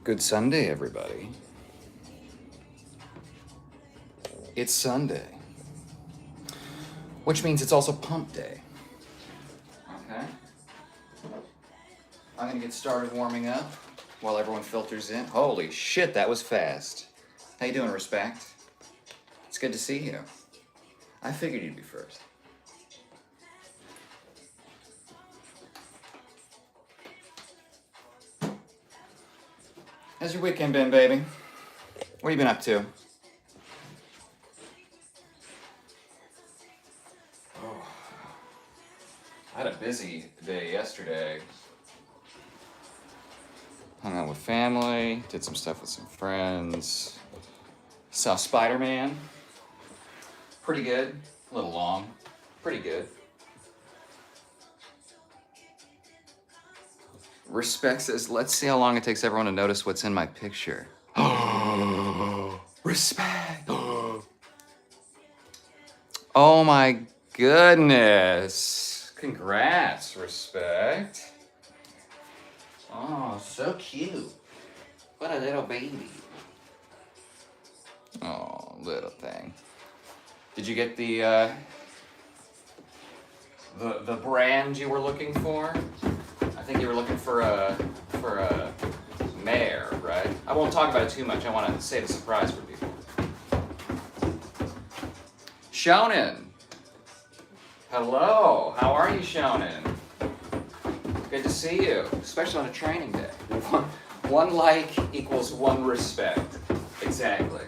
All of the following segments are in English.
Good Sunday, everybody. It's Sunday, which means it's also pump day. Okay. I'm gonna get started warming up while everyone filters in. Holy shit, that was fast. How you doing, Respect? It's good to see you. I figured you'd be first. How's your weekend been, baby? What have you been up to? Oh, I had a busy day yesterday. Hung out with family, did some stuff with some friends. Saw Spider-Man. Pretty good. A little long. Pretty good. Respect says, let's see how long it takes everyone to notice what's in my picture. Respect. Oh my goodness. Congrats, Respect. Oh, so cute. What a little baby. Oh, little thing. Did you get the brand you were looking for? I think you were looking for a mare, right? I won't talk about it too much. I want to save a surprise for people. Shonen. Hello. How are you, Shonen? Good to see you, especially on a training day. One like equals one respect. Exactly.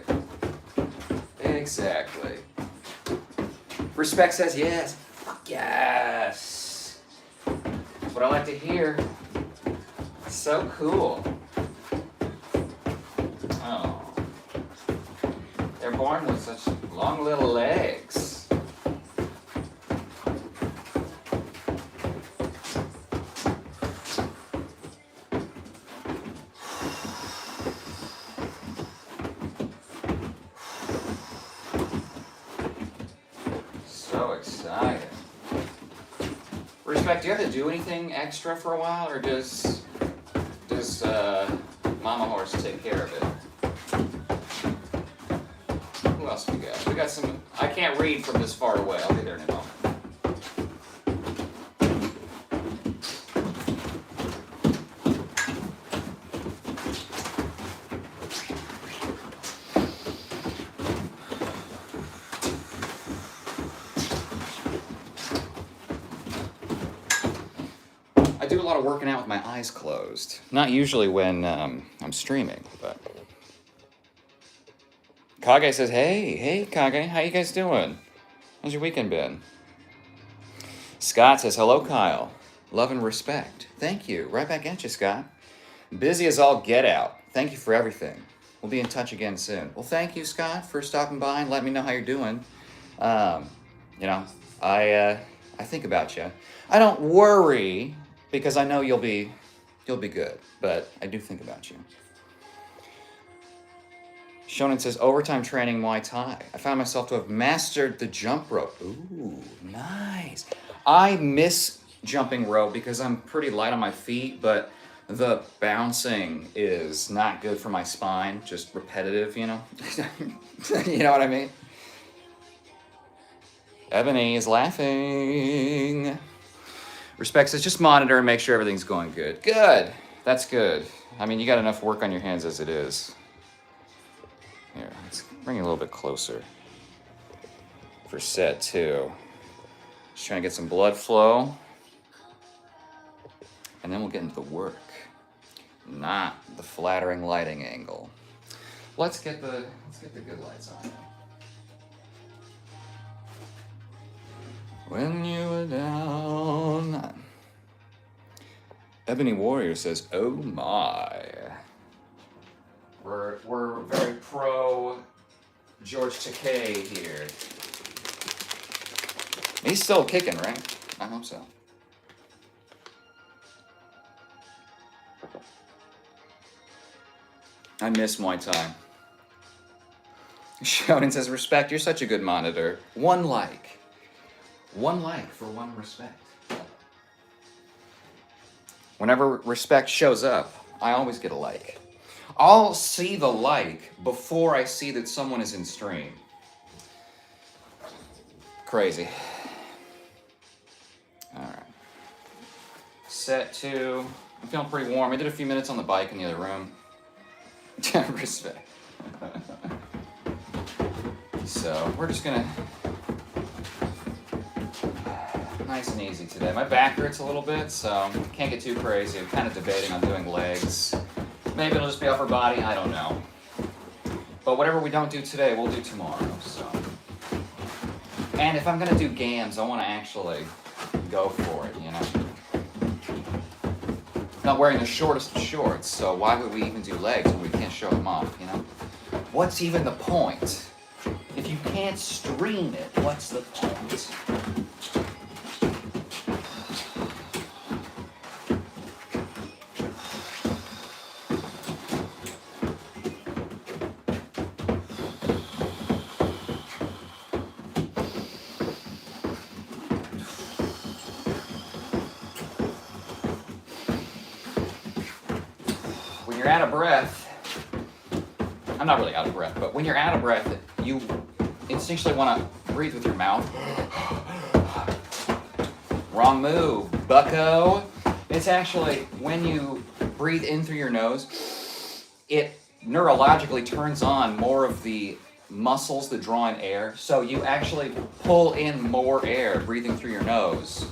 Exactly. Respect says yes. Fuck yes. That's what I like to hear. So cool. Oh. They're born with such long little legs. So excited. Respect, do you have to do anything extra for a while, or does Mama Horse take care of it? Who else we got? We got some. I can't read from this far away. I'll be there in a moment. I do a lot of working out with my eyes closed. Not usually when I'm streaming, but. Kage says, hey Kage, how you guys doing? How's your weekend been? Scott says, hello Kyle. Love and respect. Thank you. Right back at you, Scott. Busy as all get out. Thank you for everything. We'll be in touch again soon. Well, thank you, Scott, for stopping by and letting me know how you're doing. You know, I think about you. I don't worry because I know you'll be good, but I do think about you. Shonen says, overtime training Muay Thai. I found myself to have mastered the jump rope. Ooh, nice. I miss jumping rope because I'm pretty light on my feet, but the bouncing is not good for my spine, just repetitive, you know? You know what I mean? Ebony is laughing. Respect says, just monitor and make sure everything's going good. Good. That's good. I mean, you got enough work on your hands as it is. Here, let's bring it a little bit closer for set 2. Just trying to get some blood flow. And then we'll get into the work. Not the flattering lighting angle. Let's get the good lights on. When you were down. Ebony Warrior says, oh my. We're very pro George Takei here. He's still kicking, right? I hope so. I miss Muay Thai. Shonen says, respect, you're such a good monitor. One like. One like for one respect. Whenever respect shows up, I always get a like. I'll see the like before I see that someone is in stream. Crazy. All right. Set 2. I'm feeling pretty warm. I did a few minutes on the bike in the other room. Respect. So we're just gonna nice and easy today. My back hurts a little bit, so can't get too crazy. I'm kind of debating on doing legs. Maybe it'll just be upper body. I don't know. But whatever we don't do today, we'll do tomorrow. So, and if I'm gonna do gams, I want to actually go for it. You know. Not wearing the shortest of shorts, so why would we even do legs when we can't show them off, you know? What's even the point? If you can't stream it, what's the point? When you're out of breath, I'm not really out of breath, but when you're out of breath, you instinctually want to breathe with your mouth. Wrong move, bucko. It's actually when you breathe in through your nose, it neurologically turns on more of the muscles that draw in air. So you actually pull in more air breathing through your nose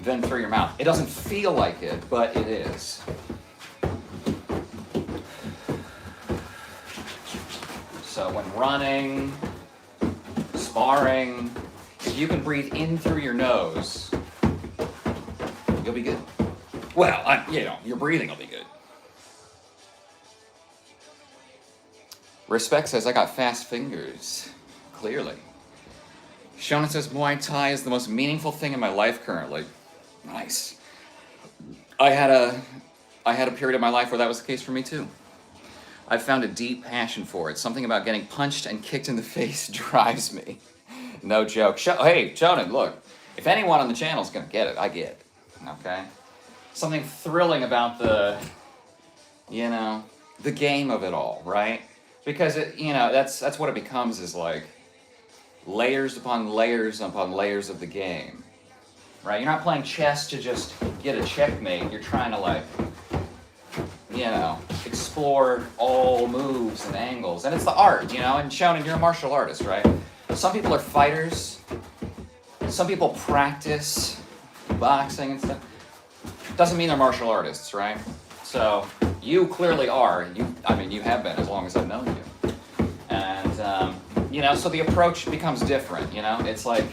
than through your mouth. It doesn't feel like it, but it is. So when running, sparring, if you can breathe in through your nose, you'll be good. Well, your breathing will be good. Respect says, I got fast fingers. Clearly. Shonen says, Muay Thai is the most meaningful thing in my life currently. Nice. I had a period of my life where that was the case for me too. I've found a deep passion for it. Something about getting punched and kicked in the face drives me. No joke. Hey, Shonen, look. If anyone on the channel is going to get it, I get it. Okay? Something thrilling about the game of it all, right? Because, that's what it becomes, is like layers upon layers upon layers of the game. Right? You're not playing chess to just get a checkmate. You're trying to, explore all moves and angles. And it's the art, and Shonen, you're a martial artist, right? Some people are fighters. Some people practice boxing and stuff. Doesn't mean they're martial artists, right? So you clearly are. You have been as long as I've known you. And, so the approach becomes different, It's like,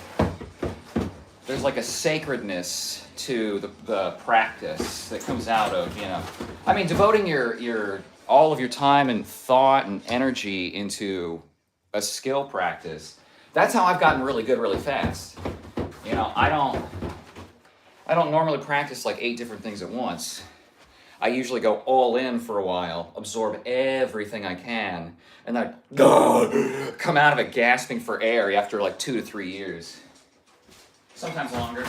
there's like a sacredness to the practice that comes out of, devoting your all of your time and thought and energy into a skill practice. That's how I've gotten really good really fast. I don't normally practice like 8 different things at once. I usually go all in for a while, absorb everything I can, and then come out of it gasping for air after like 2 to 3 years. Sometimes longer.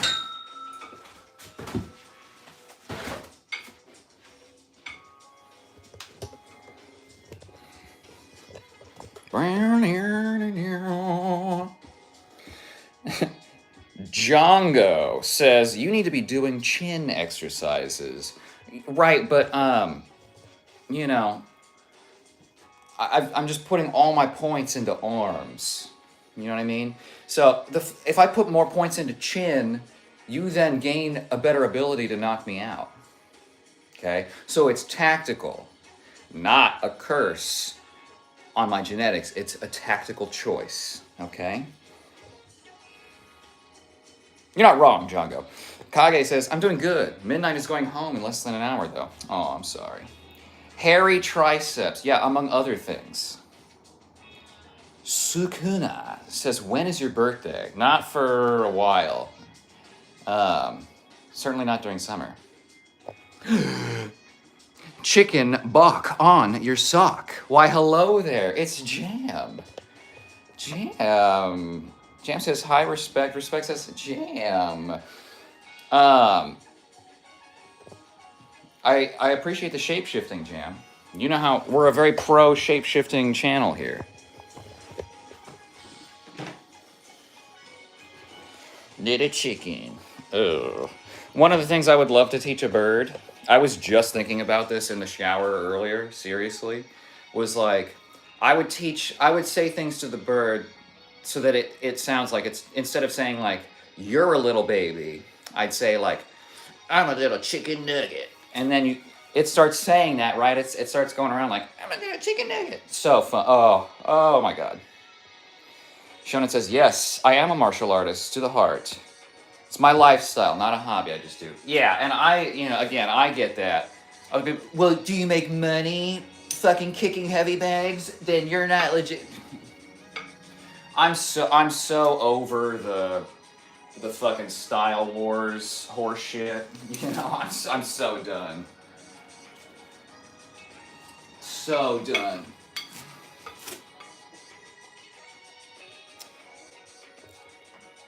Django says, you need to be doing chin exercises. Right, but, I'm just putting all my points into arms. You know what I mean? So if I put more points into chin, you then gain a better ability to knock me out. Okay? So it's tactical, not a curse on my genetics. It's a tactical choice. Okay? You're not wrong, Django. Kage says, I'm doing good. Midnight is going home in less than an hour, though. Oh, I'm sorry. Hairy triceps. Yeah, among other things. Sukuna says, when is your birthday? Not for a while. Certainly not during summer. Chicken bok on your sock. Why, hello there. It's Jam. Jam. Jam says, hi, respect. Respect says, Jam. I appreciate the shape-shifting, Jam. You know how we're a very pro shape-shifting channel here. Little chicken. Ugh. One of the things I would love to teach a bird, I was just thinking about this in the shower earlier, seriously, was like, I would say things to the bird so that it sounds like it's, instead of saying like, you're a little baby, I'd say like, I'm a little chicken nugget. And then it starts saying that, right? It starts going around like, I'm a little chicken nugget. So fun. Oh my God. Shonen says, yes, I am a martial artist to the heart. It's my lifestyle, not a hobby I just do. Yeah, and again, I get that. Other people, well, do you make money fucking kicking heavy bags? Then you're not legit. I'm so over the fucking Style Wars horse shit. You know, I'm so done. So done.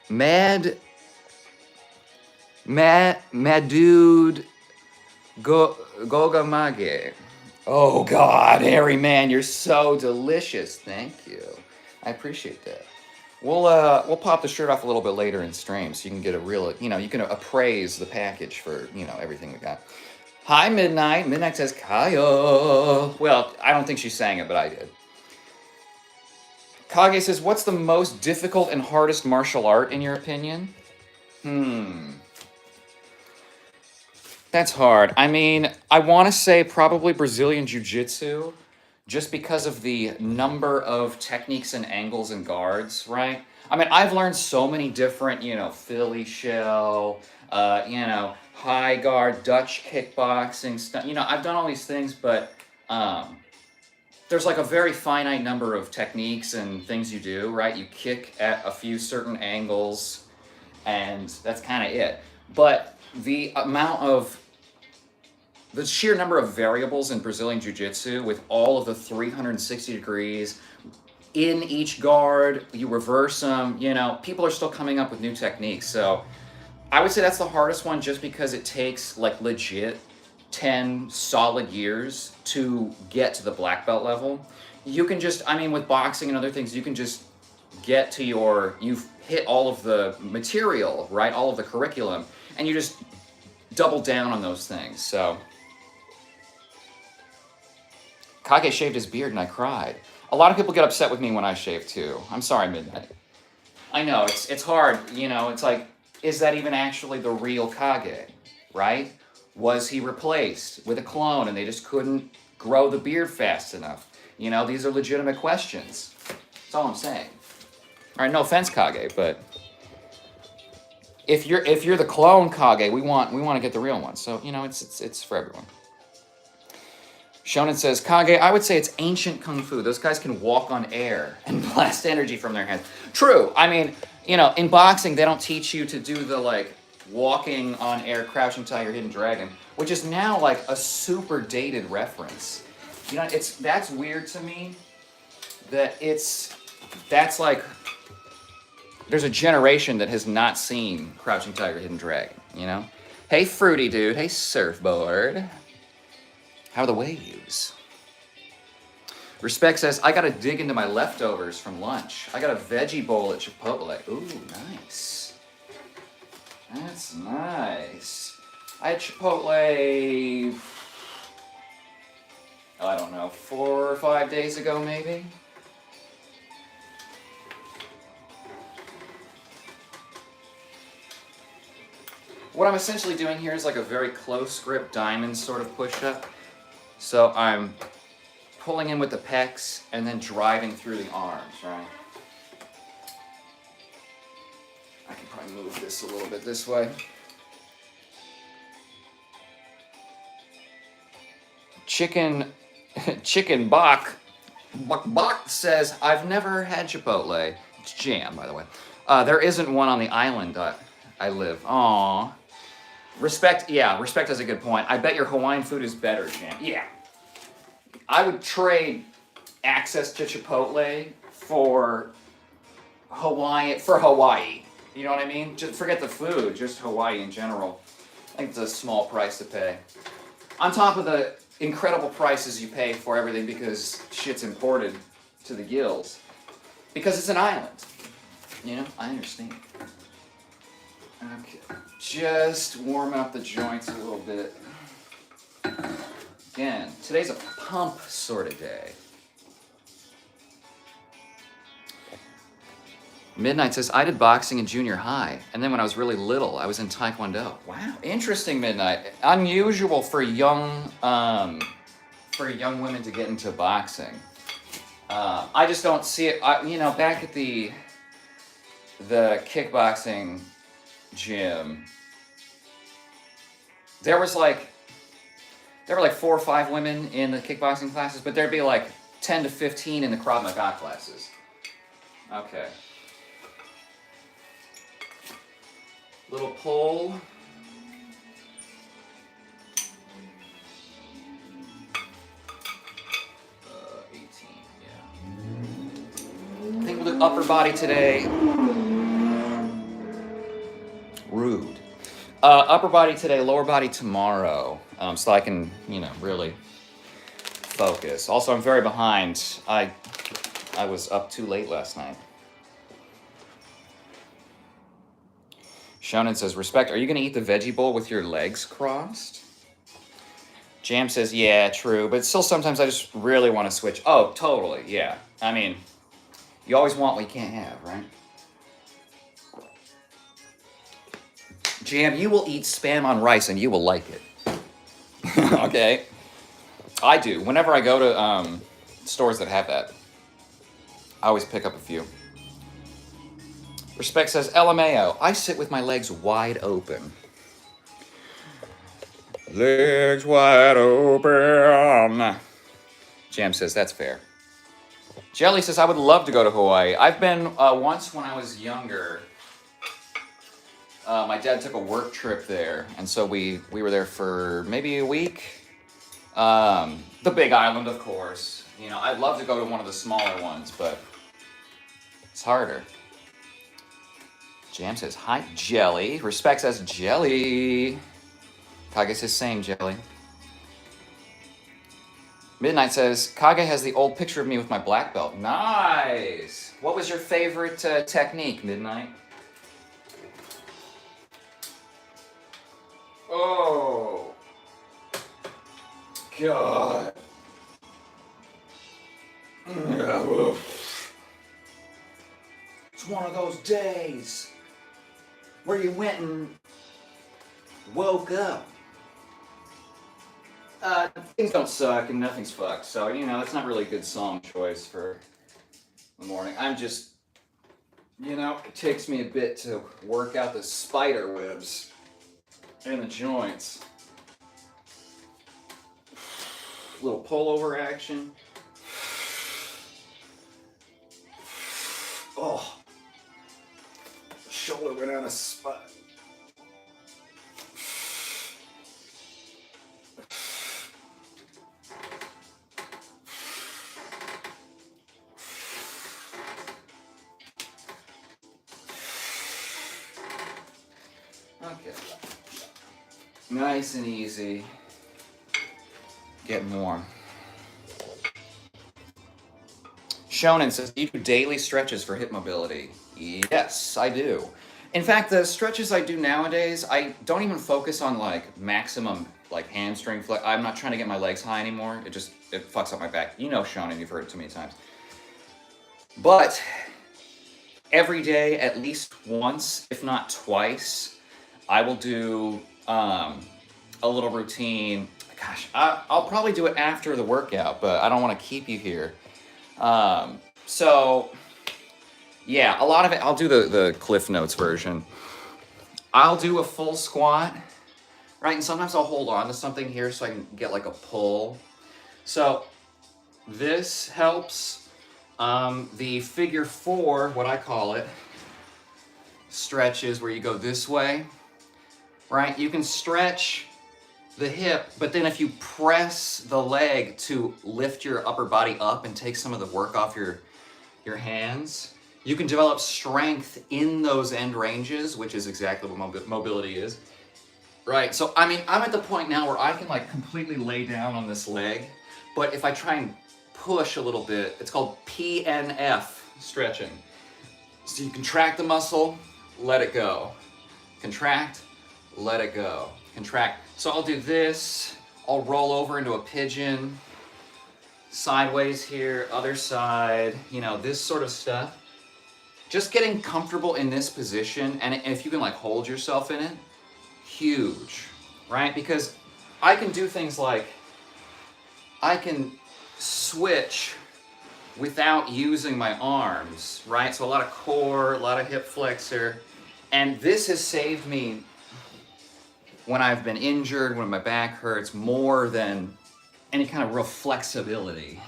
Madude Gogamage. Oh God, Harry man, you're so delicious. Thank you. I appreciate that. We'll pop the shirt off a little bit later in stream so you can get a real, you can appraise the package for, everything we got. Hi, Midnight. Midnight says, Kyle. Well, I don't think she sang it, but I did. Kage says, what's the most difficult and hardest martial art in your opinion? That's hard. I mean, I want to say probably Brazilian Jiu-Jitsu, just because of the number of techniques and angles and guards, right? I mean, I've learned so many different, Philly shell, high guard, Dutch kickboxing stuff. I've done all these things, but there's like a very finite number of techniques and things you do, right? You kick at a few certain angles, and that's kind of it. But the sheer number of variables in Brazilian Jiu-Jitsu with all of the 360 degrees in each guard, you reverse them, people are still coming up with new techniques. So I would say that's the hardest one just because it takes like legit 10 solid years to get to the black belt level. You can just, with boxing and other things, you can just get to you've hit all of the material, right? All of the curriculum, and you just double down on those things. So Kage shaved his beard and I cried. A lot of people get upset with me when I shave too. I'm sorry, Midnight. I know, it's hard, it's like, is that even actually the real Kage, right? Was he replaced with a clone and they just couldn't grow the beard fast enough? These are legitimate questions. That's all I'm saying. All right, no offense, Kage, but if you're the clone Kage, we want to get the real one. So, it's for everyone. Shonen says, Kage, I would say it's ancient kung fu. Those guys can walk on air and blast energy from their hands. True. In boxing, they don't teach you to do the, walking on air, crouching tiger, hidden dragon, which is now, a super dated reference. That's weird to me, that's there's a generation that has not seen Crouching Tiger, Hidden Dragon, Hey, Fruity Dude. Hey, Surfboard. How are the waves? Respect says, I gotta dig into my leftovers from lunch. I got a veggie bowl at Chipotle. Ooh, nice. That's nice. I had Chipotle, I don't know, 4 or 5 days ago, maybe? What I'm essentially doing here is like a very close grip diamond sort of push-up. So I'm pulling in with the pecs and then driving through the arms, right? I can probably move this a little bit this way. Chicken Bach says, I've never had Chipotle. It's jam, by the way. There isn't one on the island I live. Aww. Respect has a good point. I bet your Hawaiian food is better, Jam. Yeah. I would trade access to Chipotle for Hawaii. You know what I mean? Just forget the food, just Hawaii in general. I think it's a small price to pay. On top of the, incredible prices you pay for everything because shit's imported to the gills. Because it's an island. You know, I understand. Okay, just warm up the joints a little bit. Again, today's a pump sort of day. Midnight says, I did boxing in junior high, and then when I was really little, I was in Taekwondo. Wow, interesting, Midnight. Unusual for young women to get into boxing. I just don't see it. You know, back at the kickboxing gym, there were like 4 or 5 women in the kickboxing classes, but there'd be like 10 to 15 in the Krav Maga classes. Okay. Little pull. I think we'll do upper body today. Rude. Upper body today, lower body tomorrow. So I can, you know, really focus. Also, I'm very behind. I was up too late last night. Shonen says, respect, are you going to eat the veggie bowl with your legs crossed? Jam says, yeah, true. But still, sometimes I just really want to switch. Oh, totally, yeah. I mean, you always want what you can't have, right? Jam, you will eat Spam on rice and you will like it. Okay? I do. Whenever I go to stores that have that, I always pick up a few. Respect says, LMAO, I sit with my legs wide open. Legs wide open. Jam says, that's fair. Jelly says, I would love to go to Hawaii. I've been once when I was younger. My dad took a work trip there, and so we were there for maybe a week. The big island, of course. You know, I'd love to go to one of the smaller ones, but it's harder. Jam says, hi, Jelly. Respect says, Jelly. Kage says, same, Jelly. Midnight says, Kage has the old picture of me with my black belt. Nice. What was your favorite technique, Midnight? Oh. God. It's one of those days where you went and woke up. Things don't suck and nothing's fucked, so, you know, it's not really a good song choice for the morning. I'm just, you know, it takes me a bit to work out the spider webs in the joints. Little pullover action. Oh. Shoulder went on a spot. Okay. Nice and easy. Getting warm. Shonen says, do you do daily stretches for hip mobility? Yes, I do. In fact, the stretches I do nowadays, I don't even focus on like maximum like hamstring flex. I'm not trying to get my legs high anymore. It fucks up my back. You know, Shonen, you've heard it too many times. But every day, at least once, if not twice, I will do a little routine. Gosh, I'll probably do it after the workout, but I don't want to keep you here. So, yeah, a lot of it, I'll do the Cliff Notes version. I'll do a full squat, right? And sometimes I'll hold on to something here so I can get like a pull. So, this helps. The figure 4, what I call it, stretches where you go this way, right? You can stretch the hip, but then if you press the leg to lift your upper body up and take some of the work off your hands, you can develop strength in those end ranges, which is exactly what mobility is. Right. So, I mean, I'm at the point now where I can like completely lay down on this leg, but if I try and push a little bit, it's called PNF stretching. So you contract the muscle, let it go. Contract, let it go. Contract. So I'll do this. I'll roll over into a pigeon, sideways here, other side, you know, this sort of stuff. Just getting comfortable in this position, and if you can like hold yourself in it, huge, right? Because I can do things like I can switch without using my arms, right? So a lot of core, a lot of hip flexor, and this has saved me when I've been injured, when my back hurts, more than any kind of real flexibility.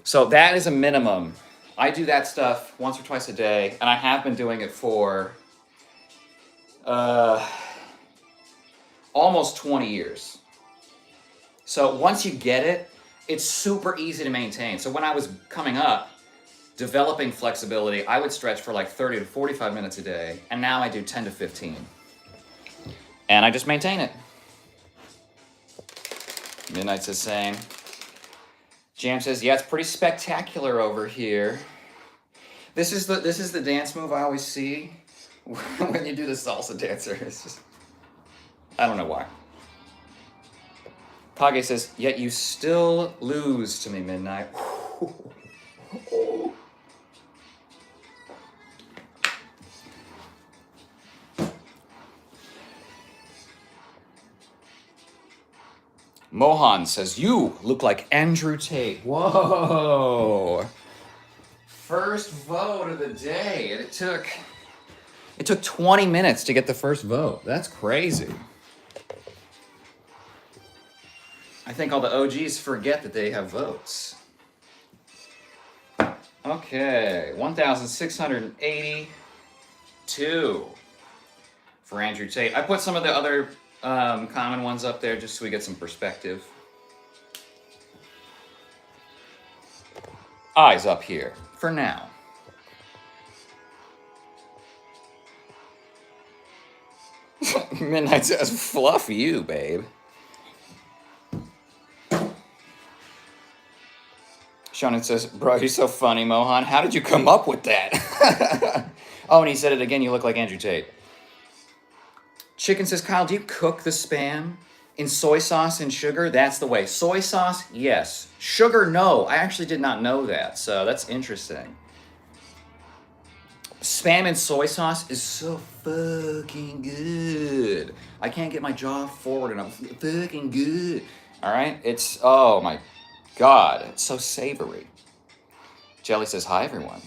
So that is a minimum. I do that stuff once or twice a day, and I have been doing it for almost 20 years. So once you get it, it's super easy to maintain. So when I was coming up, developing flexibility, I would stretch for like 30 to 45 minutes a day, and now I do 10 to 15. And I just maintain it. Midnight's the same. Jam says, yeah, it's pretty spectacular over here. This is the dance move I always see when you do the salsa dancer. It's just, I don't know why. Kage says, yet you still lose to me, Midnight. Mohan says, you look like Andrew Tate. Whoa. First vote of the day. And it took 20 minutes to get the first vote. That's crazy. I think all the OGs forget that they have votes. Okay, 1,682 for Andrew Tate. I put some of the other common ones up there just so we get some perspective. Eyes up here for now. Midnight says, fluff you, babe. Shonen says, bro, you're so funny, Mohan. How did you come up with that? Oh, and he said it again, you look like Andrew Tate. Chicken says, Kyle, do you cook the Spam in soy sauce and sugar? That's the way. Soy sauce, yes. Sugar, no. I actually did not know that, so that's interesting. Spam and soy sauce is so fucking good. I can't get my jaw forward enough. Fucking good. All right? It's, oh my God, it's so savory. Jelly says, hi, everyone.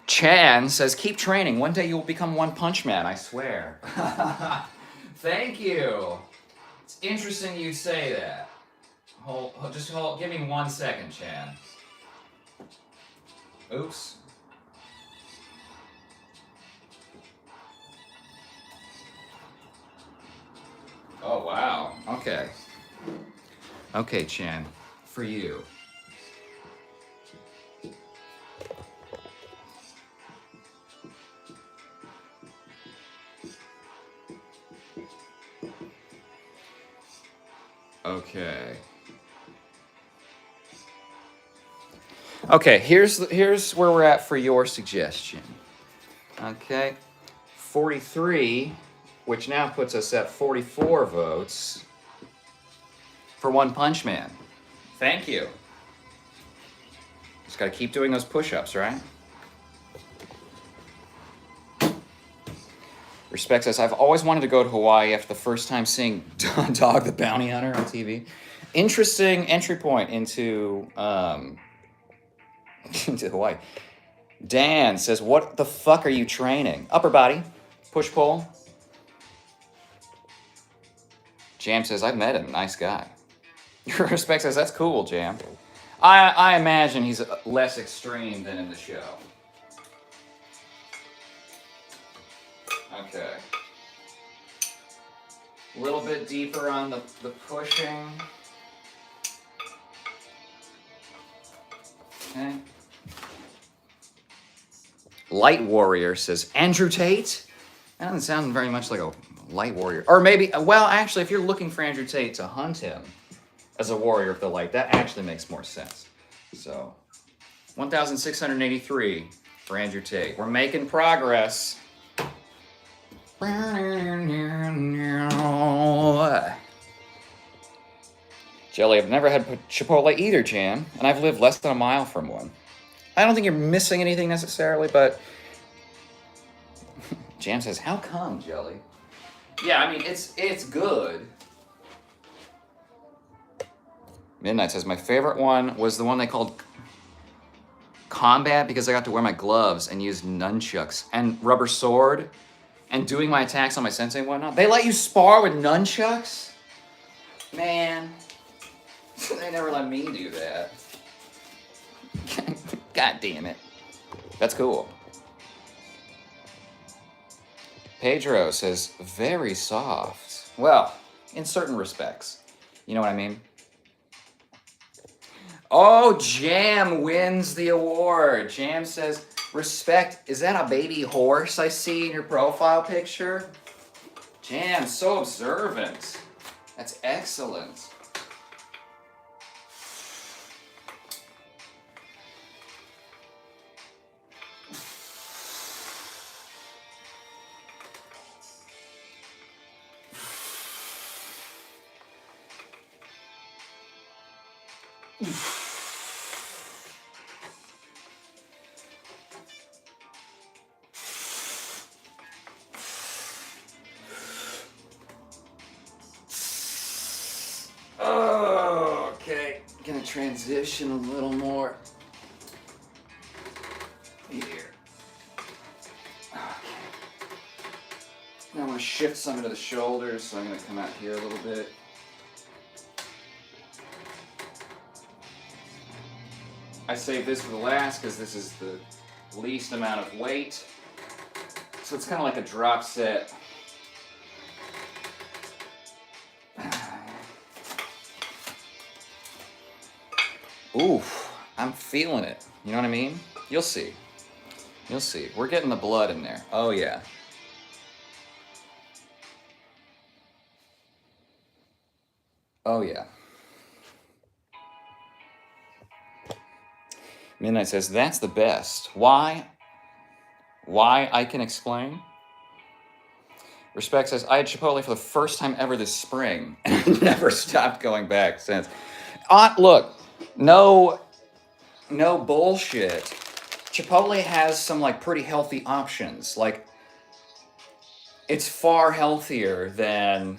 Chan says, keep training. One day you will become One Punch Man, I swear. Thank you. It's interesting you say that. Hold, give me 1 second, Chan. Oops. Oh, wow. Okay. Okay, Chan. For you. Okay. Okay, here's where we're at for your suggestion. Okay. 43, which now puts us at 44 votes for One Punch Man. Thank you. Just got to keep doing those push-ups, right? Respect says, I've always wanted to go to Hawaii after the first time seeing Dog the Bounty Hunter on TV. Interesting entry point into into Hawaii. Dan says, what the fuck are you training? Upper body, push-pull. Jam says, I've met him, nice guy. Respect says, that's cool, Jam. I imagine he's less extreme than in the show. Okay. A little bit deeper on the pushing. Okay. Light Warrior says, Andrew Tate? That doesn't sound very much like a light warrior. Or maybe, well, actually, if you're looking for Andrew Tate to hunt him as a warrior of the light, that actually makes more sense. So, 1,683 for Andrew Tate. We're making progress. Jelly, I've never had Chipotle either, Jam, and I've lived less than a mile from one. I don't think you're missing anything necessarily, but Jam says, how come, Jelly? Yeah, I mean, it's good. Midnight says, my favorite one was the one they called Combat because I got to wear my gloves and use nunchucks and rubber sword and doing my attacks on my sensei and whatnot. They let you spar with nunchucks? Man, they never let me do that. God damn it. That's cool. Pedro says, very soft. Well, in certain respects. You know what I mean? Oh, Jam wins the award. Jam says, respect. Is that a baby horse I see in your profile picture? Jam, so observant. That's excellent. Okay, gonna transition a little more here. Okay. Now I'm gonna shift some into the shoulders, so I'm gonna come out here a little bit. I saved this for the last because this is the least amount of weight. So it's kind of like a drop set. Oof, I'm feeling it. You know what I mean? You'll see. You'll see. We're getting the blood in there. Oh, yeah. Oh, yeah. Midnight says, that's the best. Why? Why, I can explain. Respect says, I had Chipotle for the first time ever this spring and never stopped going back since. Look, no bullshit. Chipotle has some like pretty healthy options. Like, it's far healthier than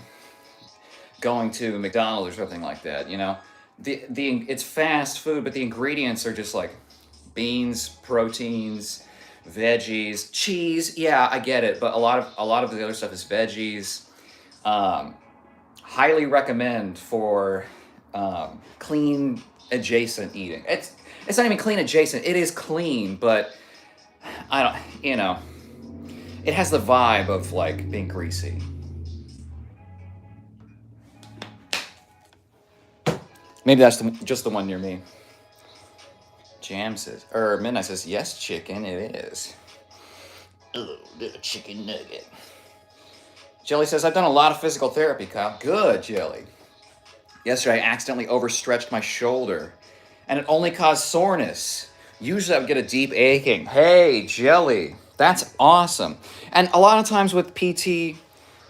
going to McDonald's or something like that, you know? It's fast food, but the ingredients are just like beans, proteins, veggies, cheese. Yeah, I get it, but a lot of the other stuff is veggies. Highly recommend for clean adjacent eating. It's not even clean adjacent. It is clean, but I don't, you know, it has the vibe of like being greasy. Maybe that's just the one near me. Jam says, Midnight says, yes, chicken, it is. Oh, little chicken nugget. Jelly says, I've done a lot of physical therapy, Kyle. Good, Jelly. Yesterday, I accidentally overstretched my shoulder, and it only caused soreness. Usually, I would get a deep aching. Hey, Jelly, that's awesome. And a lot of times with PT,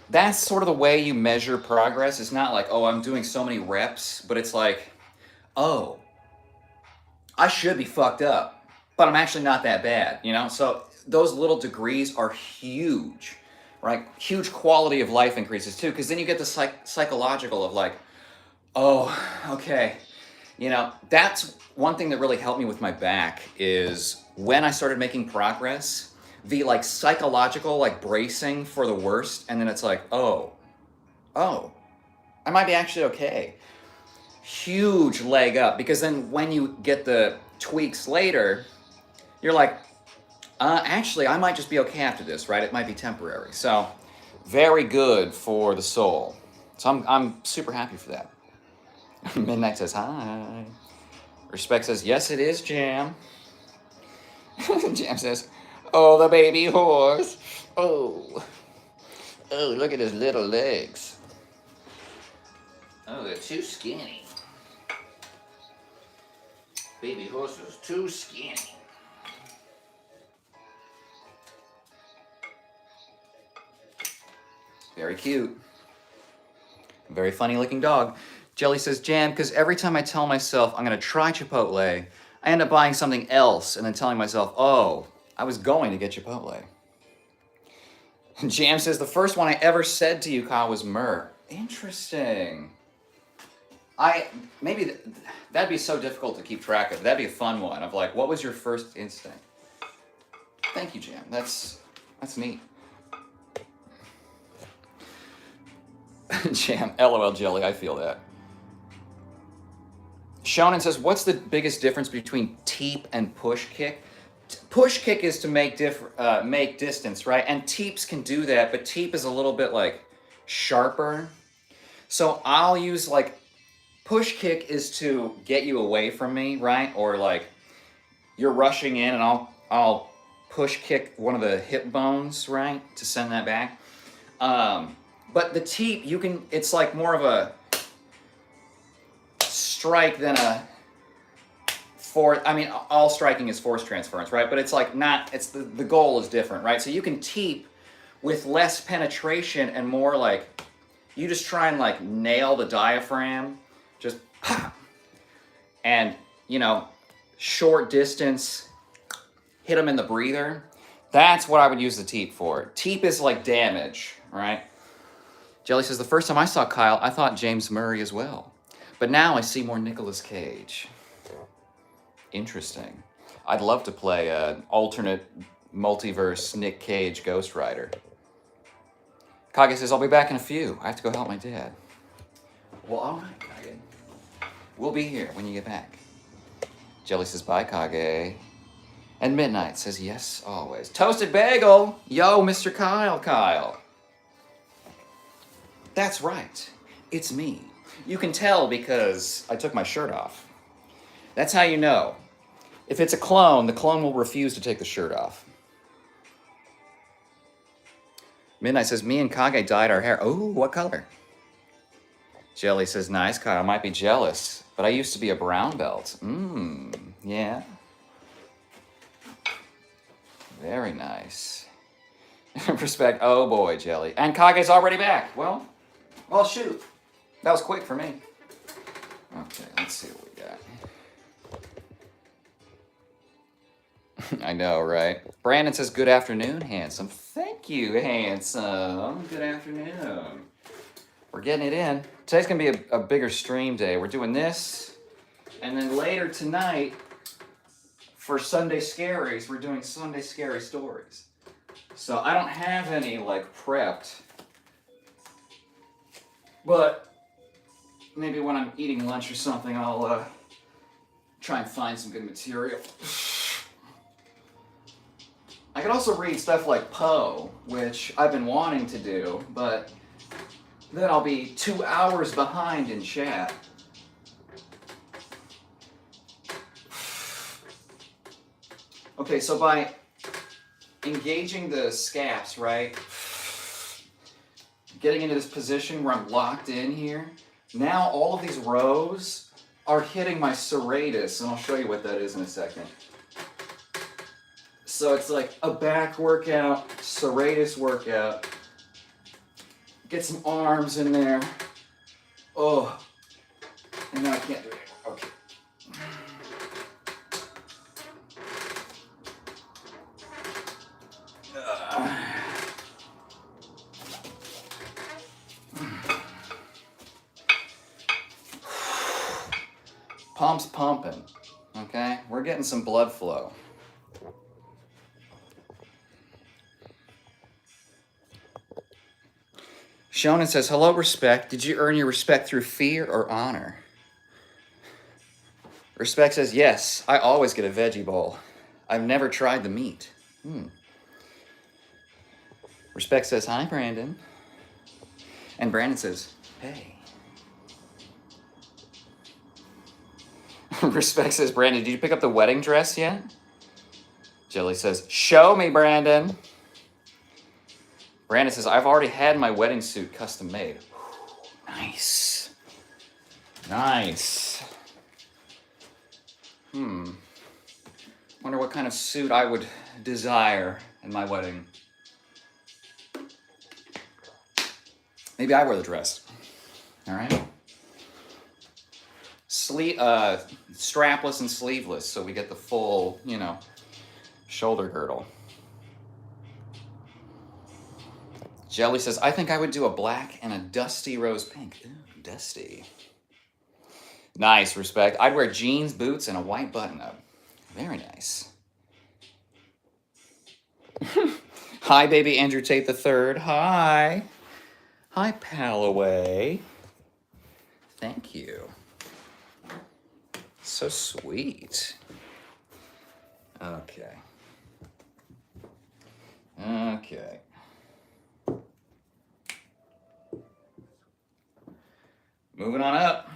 that's sort of the way you measure progress. It's not like, oh, I'm doing so many reps, but it's like, oh, I should be fucked up, but I'm actually not that bad, you know? So those little degrees are huge, right? Huge quality of life increases too, because then you get the psychological of like, oh, okay. You know, that's one thing that really helped me with my back is when I started making progress, the like psychological like bracing for the worst, and then it's like, oh, I might be actually okay. Huge leg up, because then when you get the tweaks later, you're like, actually, I might just be okay after this, right? It might be temporary. So, very good for the soul. So I'm super happy for that. Midnight says, hi. Respect says, yes, it is, Jam. Jam says, Oh, the baby horse. Oh. Oh, look at his little legs. Oh, they're too skinny. Baby horse was too skinny. Very cute. Very funny looking dog. Jelly says, Jam, because every time I tell myself I'm going to try Chipotle, I end up buying something else and then telling myself, oh, I was going to get Chipotle. Jam says, the first one I ever said to you, Kyle, was myrrh. Interesting. Maybe that'd be so difficult to keep track of. That'd be a fun one of like, what was your first instinct? Thank you, Jam. That's neat. Jam, LOL Jelly, I feel that. Shonen says, what's the biggest difference between teep and push kick? Push kick is to make distance, right? And teeps can do that, but teep is a little bit like sharper. So I'll use like, push kick is to get you away from me, right? Or like you're rushing in and I'll push kick one of the hip bones, right? To send that back. But the teep, it's like more of a strike than a force. I mean, all striking is force transference, right? But it's like not, it's the goal is different, right? So you can teep with less penetration and more like, you just try and like nail the diaphragm, just pop. And, short distance, hit them in the breather. That's what I would use the teep for. Teep is like damage, right? Jelly says, the first time I saw Kyle, I thought James Murray as well. But now I see more Nicolas Cage. Interesting. I'd love to play an alternate multiverse Nick Cage Ghost Rider. Kage says, I'll be back in a few. I have to go help my dad. Well, all right, Kage. We'll be here when you get back. Jelly says, bye, Kage. And Midnight says, yes, always. Toasted Bagel! Yo, Mr. Kyle. That's right. It's me. You can tell because I took my shirt off. That's how you know. If it's a clone, the clone will refuse to take the shirt off. Midnight says, me and Kage dyed our hair. Oh, what color? Jelly says, nice, Kyle. I might be jealous, but I used to be a brown belt. Yeah. Very nice. Respect. Oh, boy, Jelly. And Kage's already back. Well, shoot. That was quick for me. Okay, let's see what we got. I know, right? Brandon says, good afternoon, handsome. Thank you, handsome. Good afternoon. We're getting it in. Today's going to be a bigger stream day. We're doing this, and then later tonight, for Sunday Scaries, we're doing Sunday Scary Stories. So I don't have any, prepped. But maybe when I'm eating lunch or something, I'll try and find some good material. I could also read stuff like Poe, which I've been wanting to do, but then I'll be 2 hours behind in chat. Okay, so by engaging the scaps, right? Getting into this position where I'm locked in here. Now all of these rows are hitting my serratus, and I'll show you what that is in a second. So it's like a back workout, serratus workout. Get some arms in there. Oh, and now I can't do it. Okay. Pump's pumping, okay? We're getting some blood flow. Shonen says, hello, respect. Did you earn your respect through fear or honor? Respect says, yes, I always get a veggie bowl. I've never tried the meat. Respect says, hi, Brandon. And Brandon says, hey. Respect says, Brandon, did you pick up the wedding dress yet? Jelly says, show me, Brandon. Brandon says, I've already had my wedding suit custom made. Nice. Nice. Wonder what kind of suit I would desire in my wedding. Maybe I wear the dress. All right. Strapless and sleeveless, so we get the full, shoulder girdle. Jelly says, I think I would do a black and a dusty rose pink. Ooh, dusty. Nice, Respect. I'd wear jeans, boots, and a white button-up. Very nice. Hi, baby Andrew Tate III. Hi. Hi, Pallaway. Thank you. So sweet. Okay. Moving on up.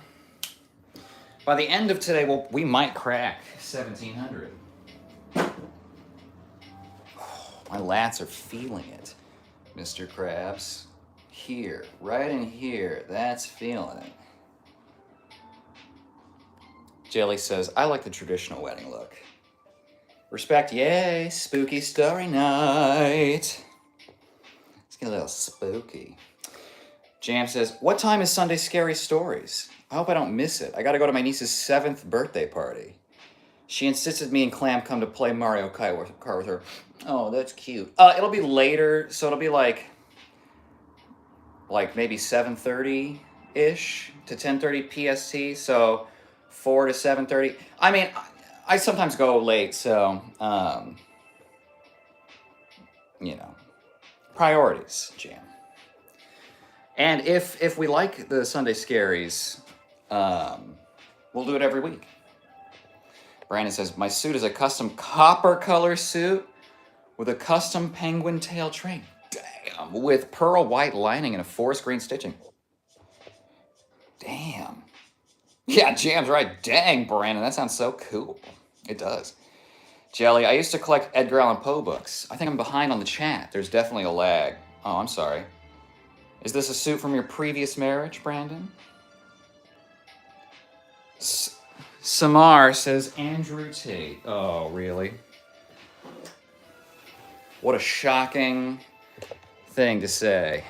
By the end of today, we might crack 1,700. My lats are feeling it, Mr. Krabs. Here, right in here, that's feeling it. Jelly says, I like the traditional wedding look. Respect, yay, spooky story night. Let's get a little spooky. Jam says, what time is Sunday Scary Stories? I hope I don't miss it. I gotta go to my niece's 7th birthday party. She insisted me and Clam come to play Mario Kart with her. Oh, that's cute. It'll be later, so it'll be like maybe 7:30-ish to 10:30 PST, so 4 to 7:30. I mean, I sometimes go late, so, priorities, Jam. And if we like the Sunday Scaries, we'll do it every week. Brandon says, my suit is a custom copper color suit with a custom penguin tail tray. Damn, with pearl white lining and a forest green stitching. Damn. Yeah, Jam's right. Dang, Brandon, that sounds so cool. It does. Jelly, I used to collect Edgar Allan Poe books. I think I'm behind on the chat. There's definitely a lag. Oh, I'm sorry. Is this a suit from your previous marriage, Brandon? Samar says, Andrew Tate. Oh, really? What a shocking thing to say.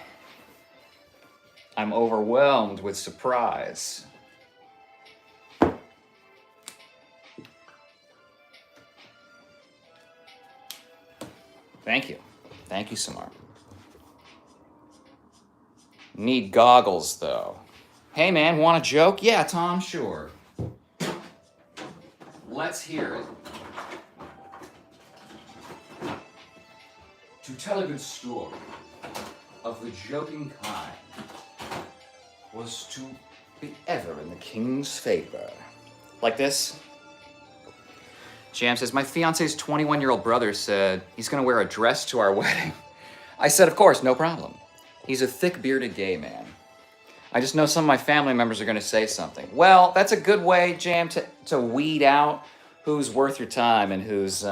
I'm overwhelmed with surprise. Thank you. Thank you, Samar. Need goggles, though. Hey, man, want a joke? Yeah, Tom, sure. Let's hear it. To tell a good story of the joking kind was to be ever in the king's favor. Like this? Jam says, my fiance's 21-year-old brother said he's going to wear a dress to our wedding. I said, of course, no problem. He's a thick-bearded gay man. I just know some of my family members are going to say something. Well, that's a good way, Jam, to weed out who's worth your time and who's,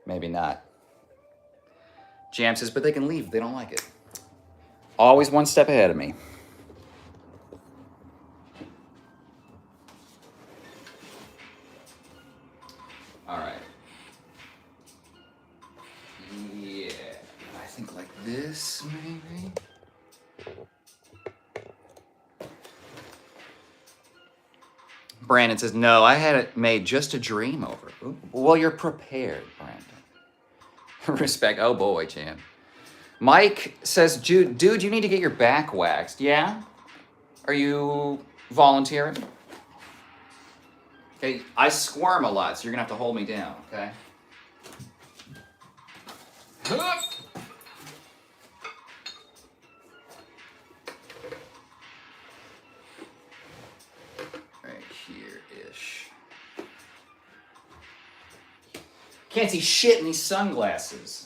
maybe not. Jam says, but they can leave if they don't like it. Always one step ahead of me. All right. Yeah, I think like this, maybe. Brandon says, no, I had it made just to dream over. Ooh, well, you're prepared, Brandon. Respect. Oh, boy, Chan. Mike says, dude, you need to get your back waxed. Yeah? Are you volunteering? Okay, I squirm a lot, so you're going to have to hold me down, okay? Right here-ish. Can't see shit in these sunglasses.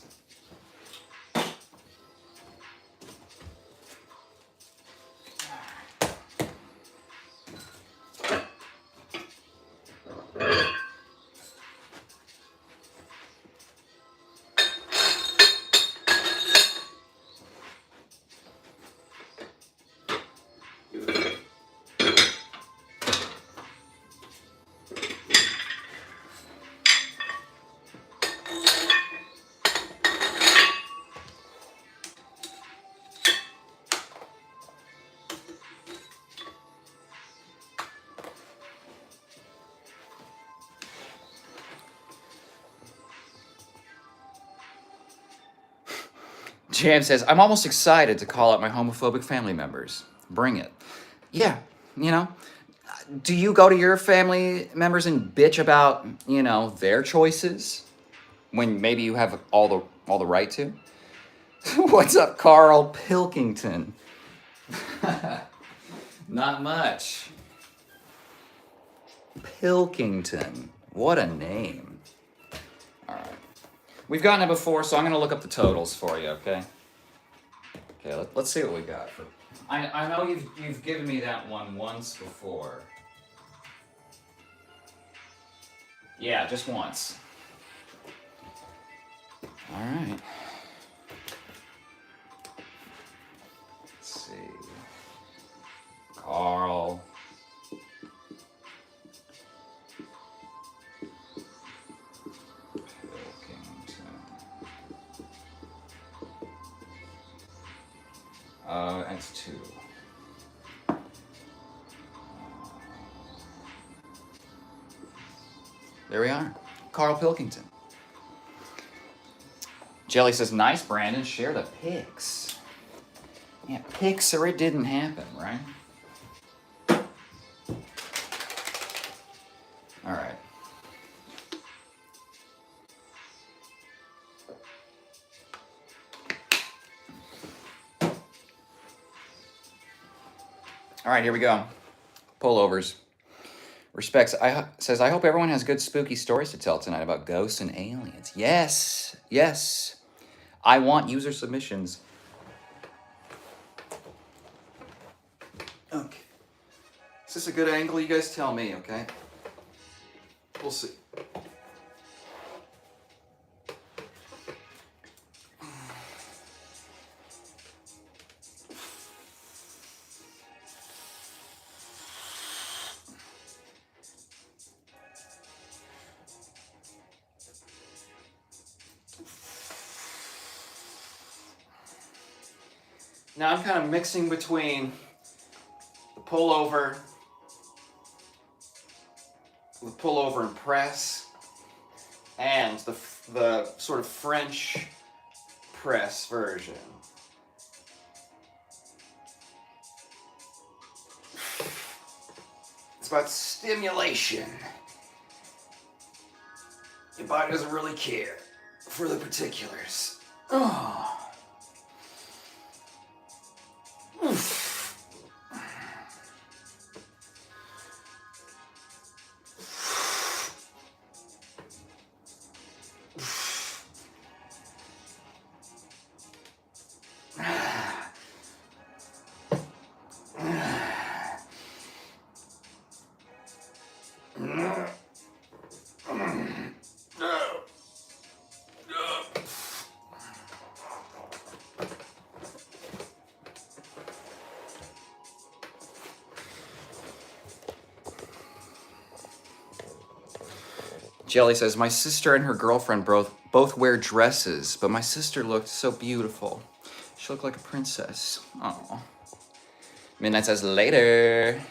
Jam says, I'm almost excited to call out my homophobic family members. Bring it. Yeah, you know, do you go to your family members and bitch about, you know, their choices when maybe you have all the right to? What's up, Carl Pilkington? Not much. Pilkington. What a name. All right. We've gotten it before, so I'm going to look up the totals for you, okay? Okay, let's see what we got. I know you've given me that one once before. Yeah, just once. All right. Let's see. Carl. That's 2. There we are. Carl Pilkington. Jelly says, nice, Brandon. Share the pics. Yeah, pics or it didn't happen, right? All right. All right, here we go. Pullovers. Respects says, I hope everyone has good spooky stories to tell tonight about ghosts and aliens. Yes, yes. I want user submissions. Okay. Is this a good angle? You guys tell me, okay? We'll see. Now I'm kind of mixing between the pullover and press, and the sort of French press version. It's about stimulation. Your body doesn't really care for the particulars. Oh. Jelly says, my sister and her girlfriend both wear dresses, but my sister looked so beautiful. She looked like a princess. Oh. Midnight says, later.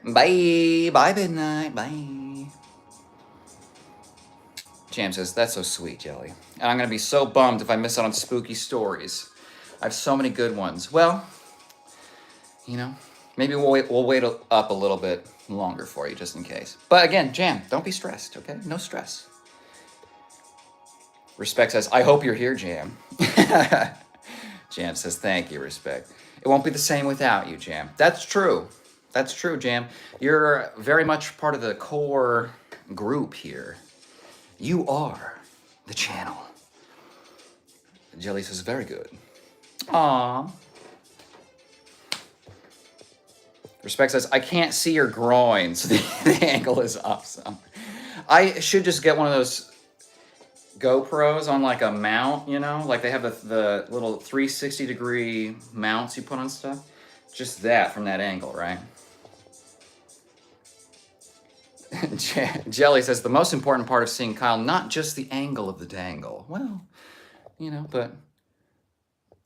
Bye. Bye, Midnight. Bye. Jam says, that's so sweet, Jelly. And I'm going to be so bummed if I miss out on spooky stories. I have so many good ones. Well, you know, maybe we'll wait up a little bit longer for you, just in case. But again, Jam, don't be stressed, okay? No stress. Respect says, I hope you're here, Jam. Jam says, thank you, Respect. It won't be the same without you, Jam. That's true. That's true, Jam. You're very much part of the core group here. You are the channel. Jelly says, very good. Aww. Respect says, I can't see your groin, so the angle is up some. I should just get one of those GoPros on like a mount, you know? Like they have the little 360-degree mounts you put on stuff. Just that from that angle, right? Jelly says, the most important part of seeing Kyle, not just the angle of the dangle. Well, you know, but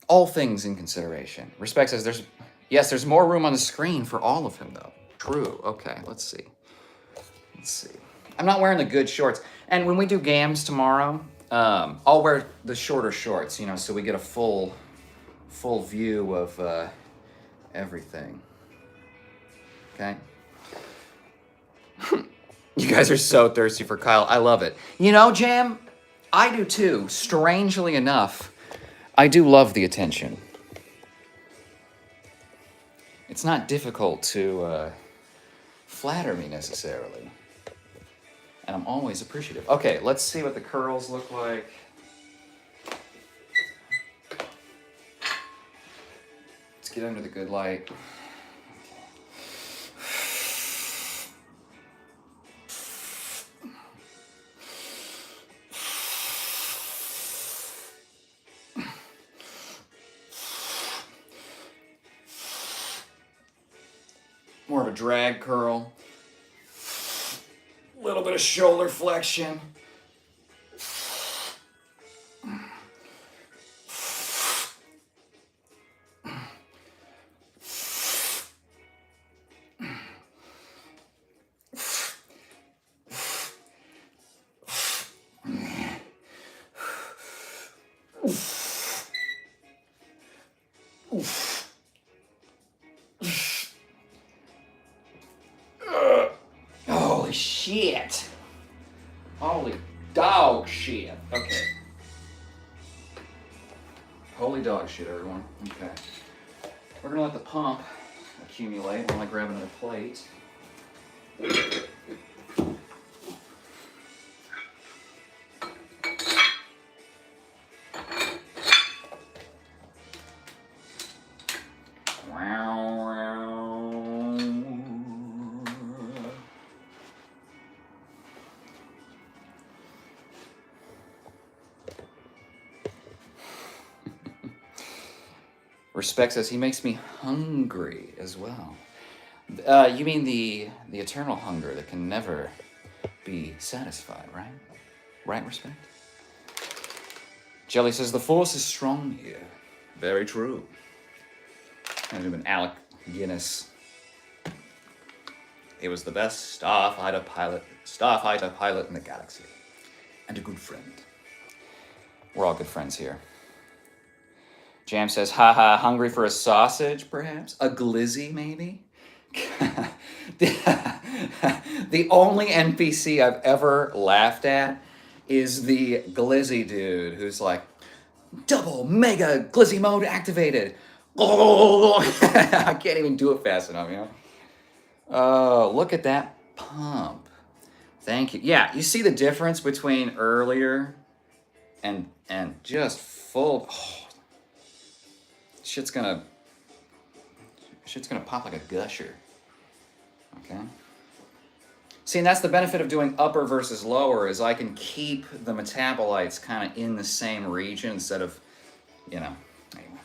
all things in consideration. Respect says, there's more room on the screen for all of him, though. True. Okay, let's see. I'm not wearing the good shorts. And when we do games tomorrow, I'll wear the shorter shorts, you know, so we get a full view of everything. Okay. You guys are so thirsty for Kyle. I love it. You know, Jam, I do too. Strangely enough, I do love the attention. It's not difficult to flatter me necessarily. And I'm always appreciative. Okay, let's see what the curls look like. Let's get under the good light. More of a drag curl. A little bit of shoulder flexion. Holy shit. Holy dog shit. Okay. Holy dog shit, everyone. Okay. We're gonna let the pump accumulate while I grab another plate. Respect says he makes me hungry as well. You mean the eternal hunger that can never be satisfied, right? Right, Respect? Jelly says the force is strong here. Very true. And even Alec Guinness. He was the best starfighter pilot in the galaxy. And a good friend. We're all good friends here. Jam says, haha, hungry for a sausage, perhaps? A glizzy, maybe? The only NPC I've ever laughed at is the glizzy dude who's like, double mega glizzy mode activated. Oh, I can't even do it fast enough, you know? Oh, look at that pump. Thank you. Yeah, you see the difference between earlier and just full. Oh, shit's gonna pop like a gusher. Okay. See, and that's the benefit of doing upper versus lower, is I can keep the metabolites kind of in the same region instead of, you know, anyway,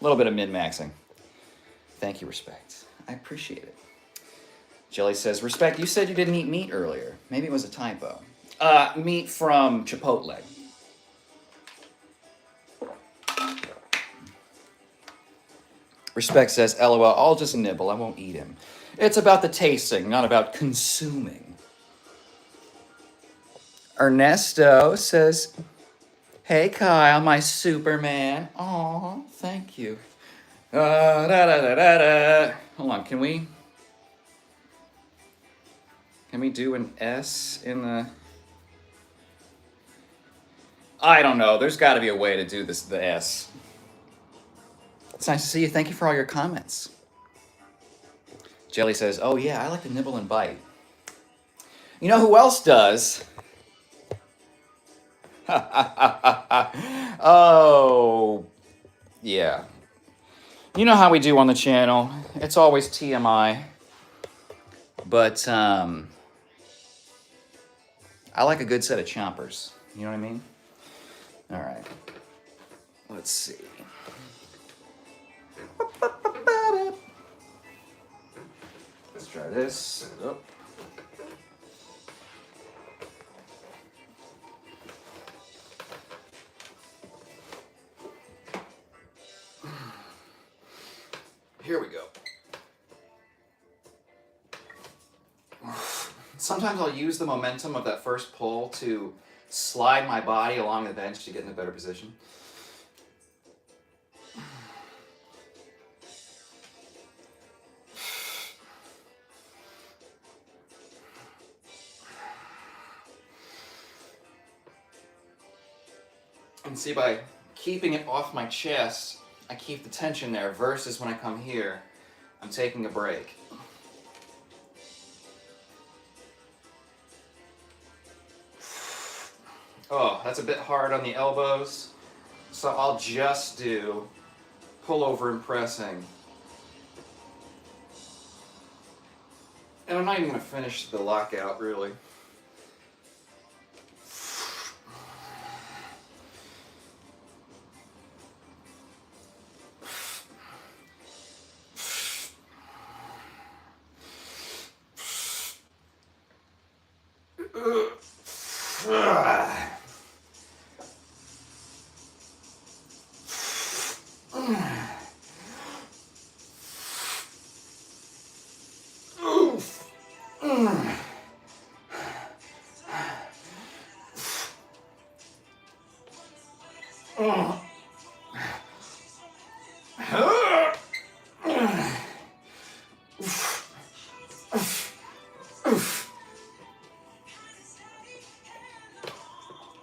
a little bit of min-maxing. Thank you, Respect. I appreciate it. Jelly says, Respect, you said you didn't eat meat earlier. Maybe it was a typo. Meat from Chipotle. Respect says, LOL, I'll just nibble. I won't eat him. It's about the tasting, not about consuming. Ernesto says, hey, Kyle, my Superman. Aw, thank you. Da, da, da, da, da. Hold on, can we do an S in the... I don't know. There's got to be a way to do this, the S. It's nice to see you. Thank you for all your comments. Jelly says, oh yeah, I like to nibble and bite. You know who else does? Oh, yeah. You know how we do on the channel. It's always TMI. But I like a good set of chompers. You know what I mean? All right. Let's see. Let's try this. Oh. Here we go. sometimes I'll use the momentum of that first pull to slide my body along the bench to get in a better position. And see, by keeping it off my chest, I keep the tension there, versus when I come here, I'm taking a break. Oh, that's a bit hard on the elbows, so I'll just do pullover and pressing. And I'm not even going to finish the lockout, really.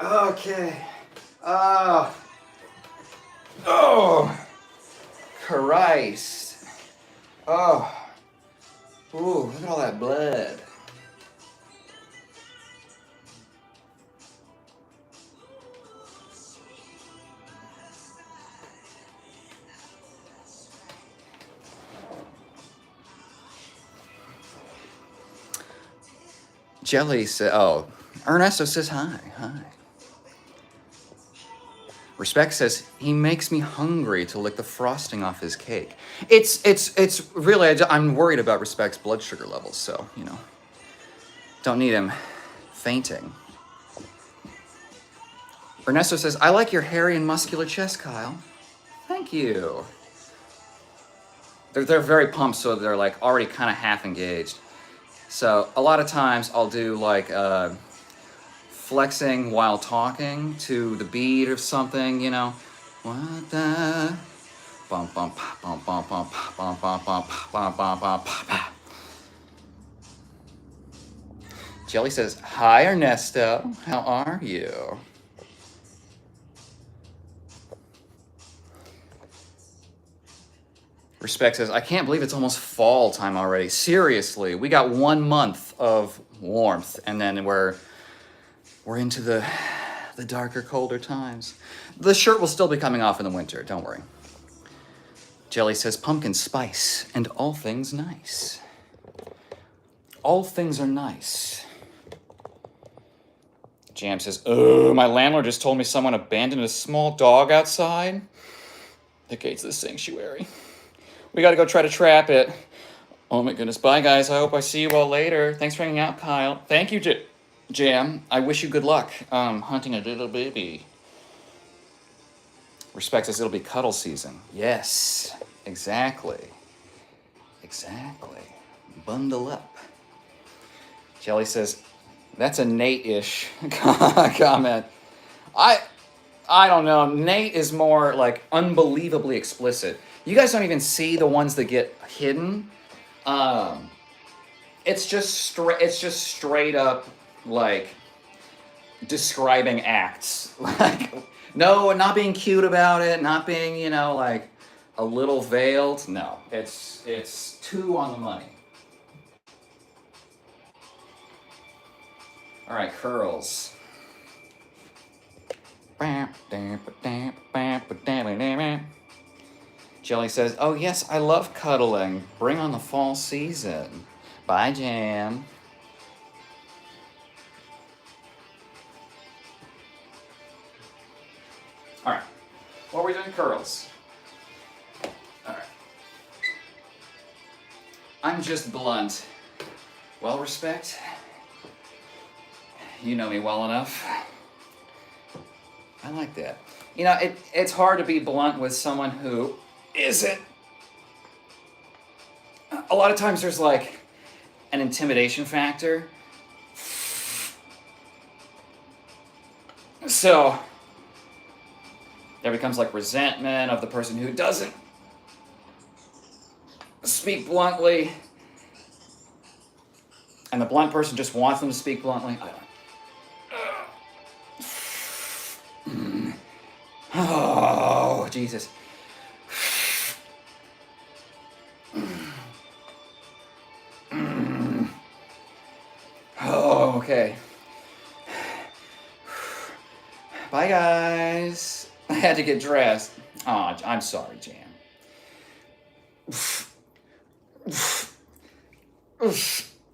Okay. Oh, Christ. Oh. Ooh, look at all that blood. Jelly says, oh, Ernesto says hi. Hi. Respect says, he makes me hungry to lick the frosting off his cake. It's really, I'm worried about Respect's blood sugar levels, so, you know, don't need him fainting. Ernesto says, I like your hairy and muscular chest, Kyle. Thank you. They're very pumped, so they're like already kind of half engaged. So a lot of times I'll do like flexing while talking to the beat of something, you know. What the bum bum bum bum bum bum bum bum bum bum bum. Jelly says, hi Ernesto, how are you? Respect says, I can't believe it's almost fall time already. Seriously, we got 1 month of warmth, and then we're into the darker, colder times. The shirt will still be coming off in the winter, don't worry. Jelly says, pumpkin spice and all things nice. All things are nice. Jam says, oh, my landlord just told me someone abandoned a small dog outside the gates of the sanctuary. We gotta go try to trap it. Oh my goodness. Bye, guys. I hope I see you all later. Thanks for hanging out, Kyle. Thank you, Jam. I wish you good luck hunting a little baby. Respect says it'll be cuddle season. Yes, exactly. Exactly. Bundle up. Jelly says, that's a Nate-ish comment. I don't know. Nate is more like unbelievably explicit. You guys don't even see the ones that get hidden. It's just straight up like describing acts. Like, no, not being cute about it, not being, you know, like a little veiled. No, it's 2 on the money. All right, curls. Jelly says, oh yes, I love cuddling. Bring on the fall season. Bye, Jam. All right, what are we doing? Curls. All right. I'm just blunt. Well, Respect, you know me well enough. I like that. You know, it's hard to be blunt with someone who isn't. A lot of times there's like an intimidation factor. So there becomes like resentment of the person who doesn't speak bluntly, and the blunt person just wants them to speak bluntly. Oh, Jesus. Oh, okay. Bye, guys. I had to get dressed. Oh, I'm sorry, Jam.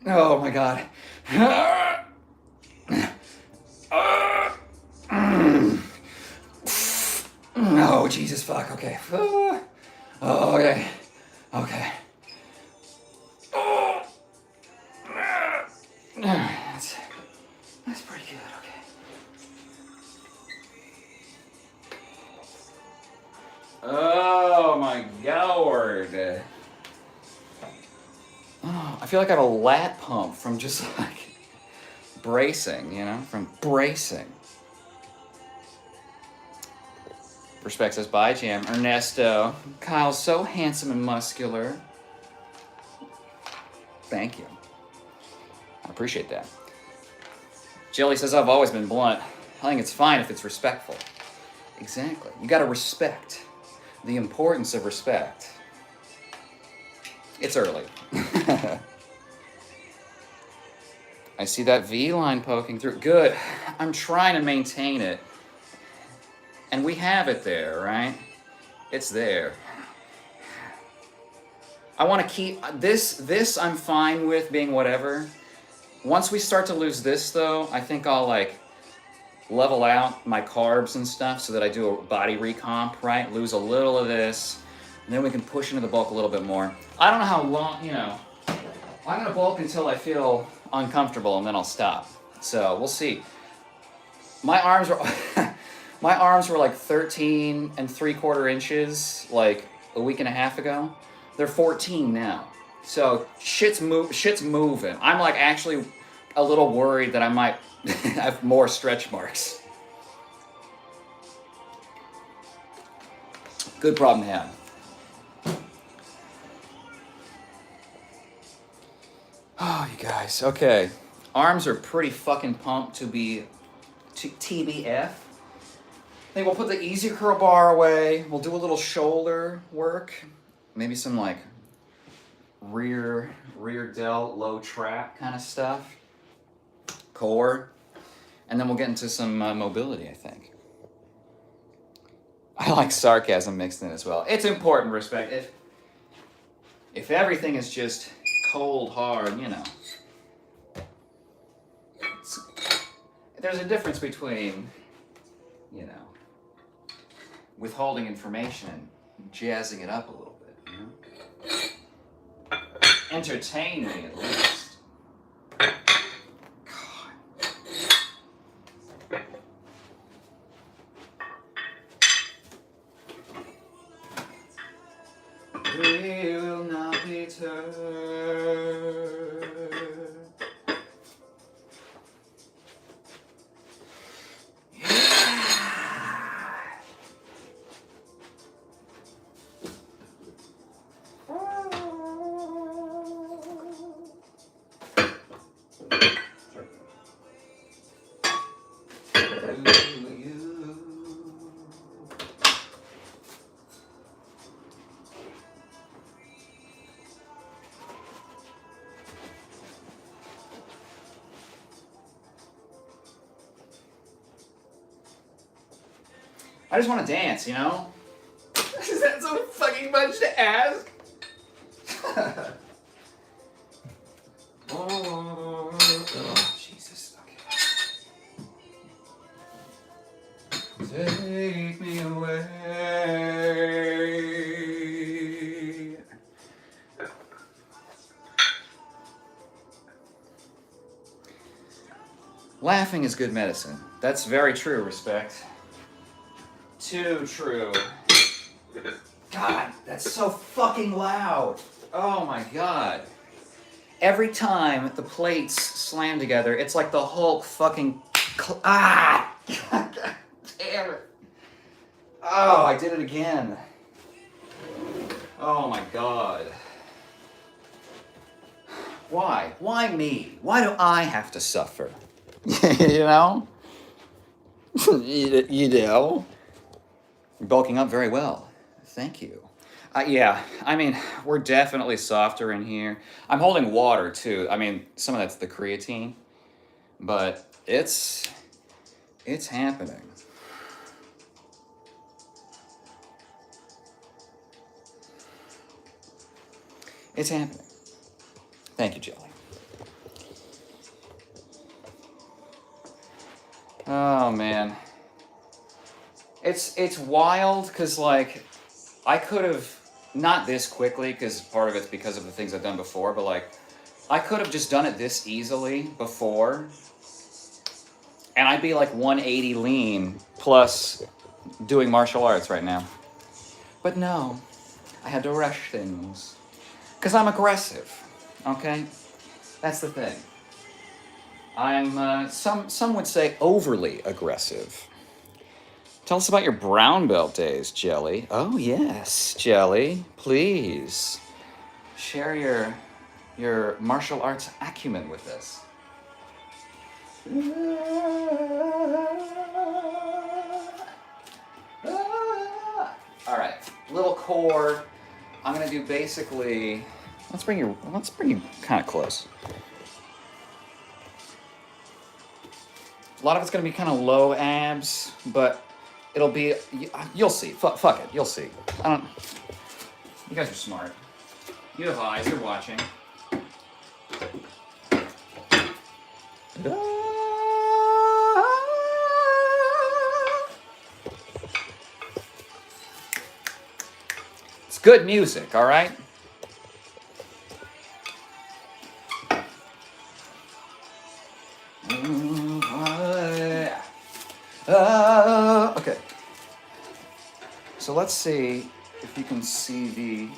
Oh, my God. Oh, Jesus, fuck. Okay. Oh, okay. Okay. That's pretty good. Okay. Oh my God. Oh, I feel like I have a lat pump from just like bracing, you know, from bracing. Respect says, bye, Jam. Ernesto. Kyle's so handsome and muscular. Thank you. I appreciate that. Jelly says, I've always been blunt. I think it's fine if it's respectful. Exactly. You gotta respect. The importance of respect. It's early. I see that V line poking through. Good. I'm trying to maintain it. And we have it there, right? It's there. I want to keep this I'm fine with being whatever. Once we start to lose this though, I think I'll like level out my carbs and stuff so that I do a body recomp, right? Lose a little of this, and then we can push into the bulk a little bit more. I don't know how long, you know, I'm gonna bulk until I feel uncomfortable and then I'll stop. So we'll see. My arms were my arms were like 13 3/4 inches like a week and a half ago. They're 14 now. So shit's moving. I'm like actually a little worried that I might have more stretch marks. Good problem to have. Oh, you guys. Okay. Arms are pretty fucking pumped to be TBF. I think we'll put the easy curl bar away. We'll do a little shoulder work. Maybe some like rear delt, low trap kind of stuff. Core. And then we'll get into some mobility, I think. I like sarcasm mixed in as well. It's important, respect. If everything is just cold, hard, you know. There's a difference between, you know, withholding information and jazzing it up a little bit, you know? Entertain me, at least. We will not be turned. I just want to dance, you know? Is that so fucking much to ask? Oh, Jesus. Okay. Take me away. Laughing is good medicine. That's very true, respect. Too true. God, that's so fucking loud. Oh my God. Every time the plates slam together, it's like the Hulk fucking... God damn it. Oh, I did it again. Oh my God. Why? Why me? Why do I have to suffer? You know? You know? You're bulking up very well. Thank you. Yeah, I mean, we're definitely softer in here. I'm holding water too. I mean, some of that's the creatine, but it's happening. It's happening. Thank you, Jelly. Oh man. It's wild because like I could have not this quickly because part of it's because of the things I've done before, but like I could have just done it this easily before, and I'd be like 180 lean plus doing martial arts right now. But no, I had to rush things because I'm aggressive. Okay, that's the thing. I'm some would say overly aggressive. Tell us about your brown belt days, Jelly. Oh yes, Jelly. Please share your martial arts acumen with us. All right, little core. I'm gonna do basically. Let's bring you kind of close. A lot of it's gonna be kind of low abs, but it'll be. You'll see. Fuck it. You'll see. I don't. You guys are smart. You have eyes. You're watching. It's good music, all right? Okay. So let's see if you can see the.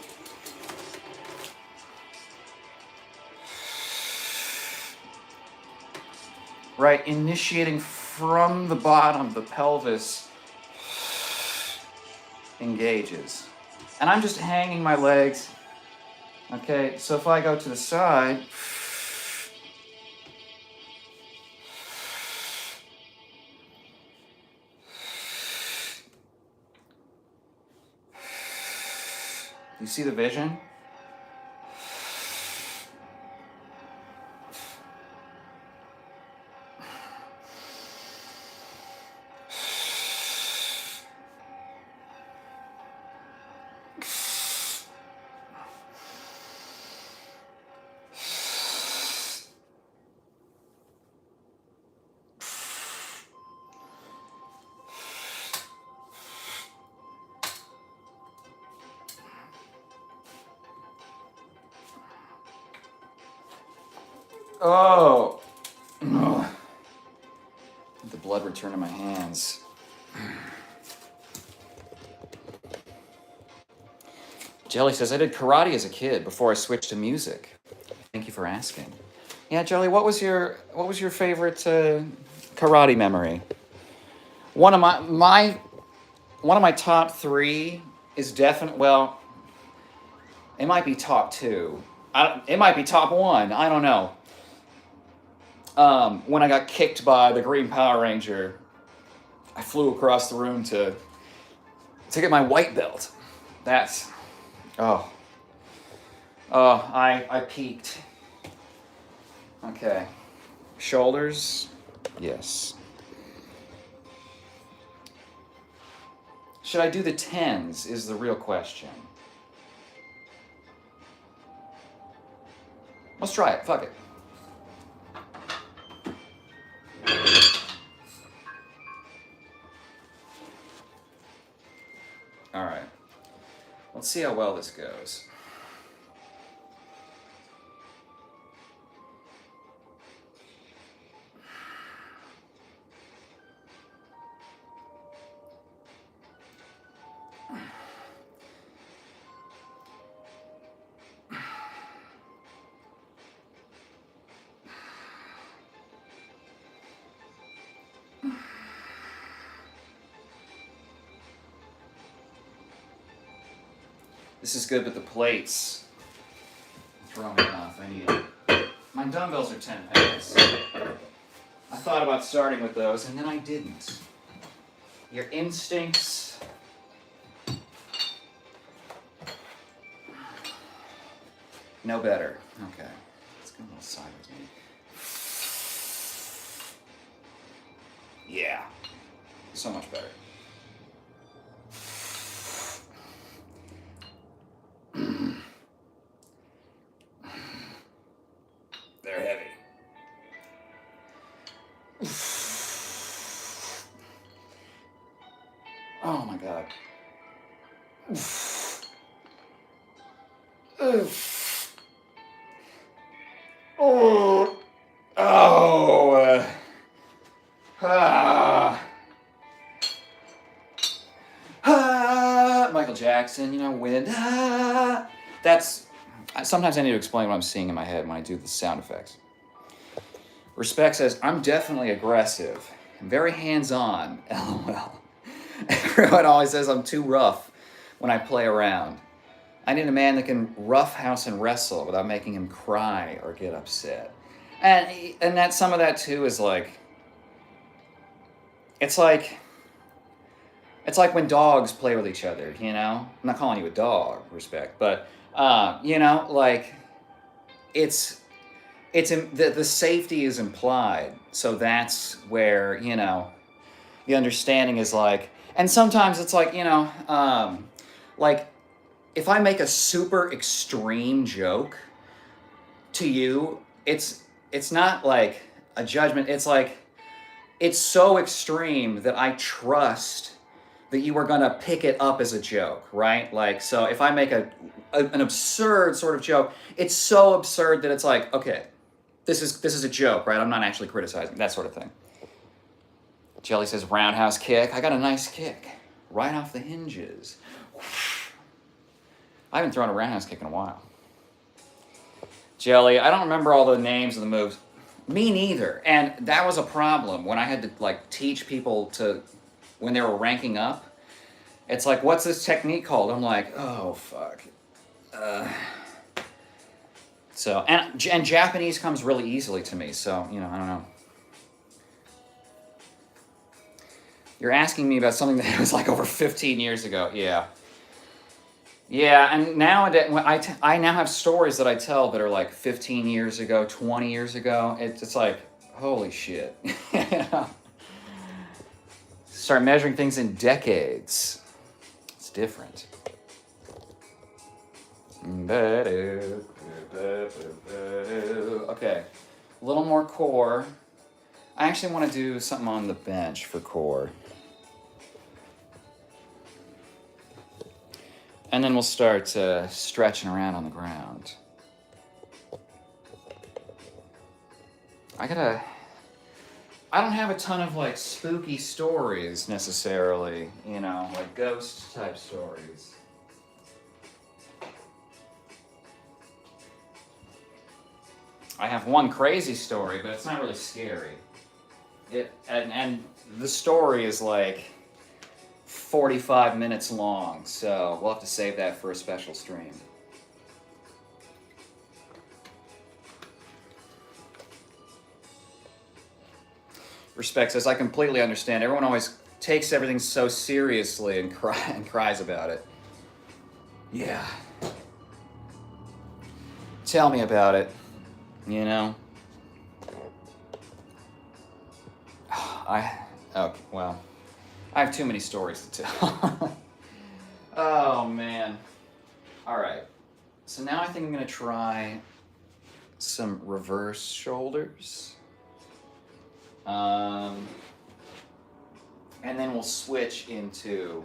Right, initiating from the bottom, the pelvis engages. And I'm just hanging my legs. Okay, so if I go to the side, you see the vision? Oh. Ugh. The blood return to my hands. Jelly says, I did karate as a kid before I switched to music. Thank you for asking. Yeah, Jelly, what was your favorite karate memory? One of my top three is definitely, well, it might be top two. It might be top one. I don't know. When I got kicked by the Green Power Ranger, I flew across the room to get my white belt. That's oh I peaked. Okay, shoulders, yes. Should I do the tens? Is the real question. Let's try it. Fuck it. All right. Let's see how well this goes. This is good, but the plates throw me off. I need it. My dumbbells are 10 pounds. I thought about starting with those, and then I didn't. Your instincts. No better. Okay. Let's go a little sideways, maybe. Yeah. So much better. They're heavy. Oh my God. Oh. Oh. Michael Jackson, you know, wind. That's. Sometimes I need to explain what I'm seeing in my head when I do the sound effects. Respect says, I'm definitely aggressive. I'm very hands-on. LOL. Everyone always says I'm too rough when I play around. I need a man that can roughhouse and wrestle without making him cry or get upset. And that some of that too is like, it's like when dogs play with each other, you know? I'm not calling you a dog, Respect, but you know, like the safety is implied, so that's where, you know, the understanding is like, and sometimes it's like, you know, like if I make a super extreme joke to you, it's not like a judgment. It's like, it's so extreme that I trust that you are gonna pick it up as a joke, right? Like, so if I make an absurd sort of joke, it's so absurd that it's like, okay, this is a joke, right? I'm not actually criticizing, that sort of thing. Jelly says, roundhouse kick. I got a nice kick. Right off the hinges. I haven't thrown a roundhouse kick in a while. Jelly, I don't remember all the names of the moves. Me neither. And that was a problem when I had to like teach people to, when they were ranking up. It's like, what's this technique called? I'm like, oh, fuck. So, and Japanese comes really easily to me, so, you know, I don't know. You're asking me about something that was like over 15 years ago. Yeah. Yeah, and nowadays, I now have stories that I tell that are like 15 years ago, 20 years ago. It's like, holy shit. You know? Start measuring things in decades. It's different. Okay, a little more core. I actually want to do something on the bench for core. And then we'll start stretching around on the ground. I don't have a ton of like spooky stories necessarily, you know, like ghost type stories. I have one crazy story, but it's not really scary. And the story is like 45 minutes long, so we'll have to save that for a special stream. Respect says, I completely understand. Everyone always takes everything so seriously and cries about it. Yeah. Tell me about it, you know? Okay, well, I have too many stories to tell. Oh, man. All right. So now I think I'm going to try some reverse shoulders. And then we'll switch into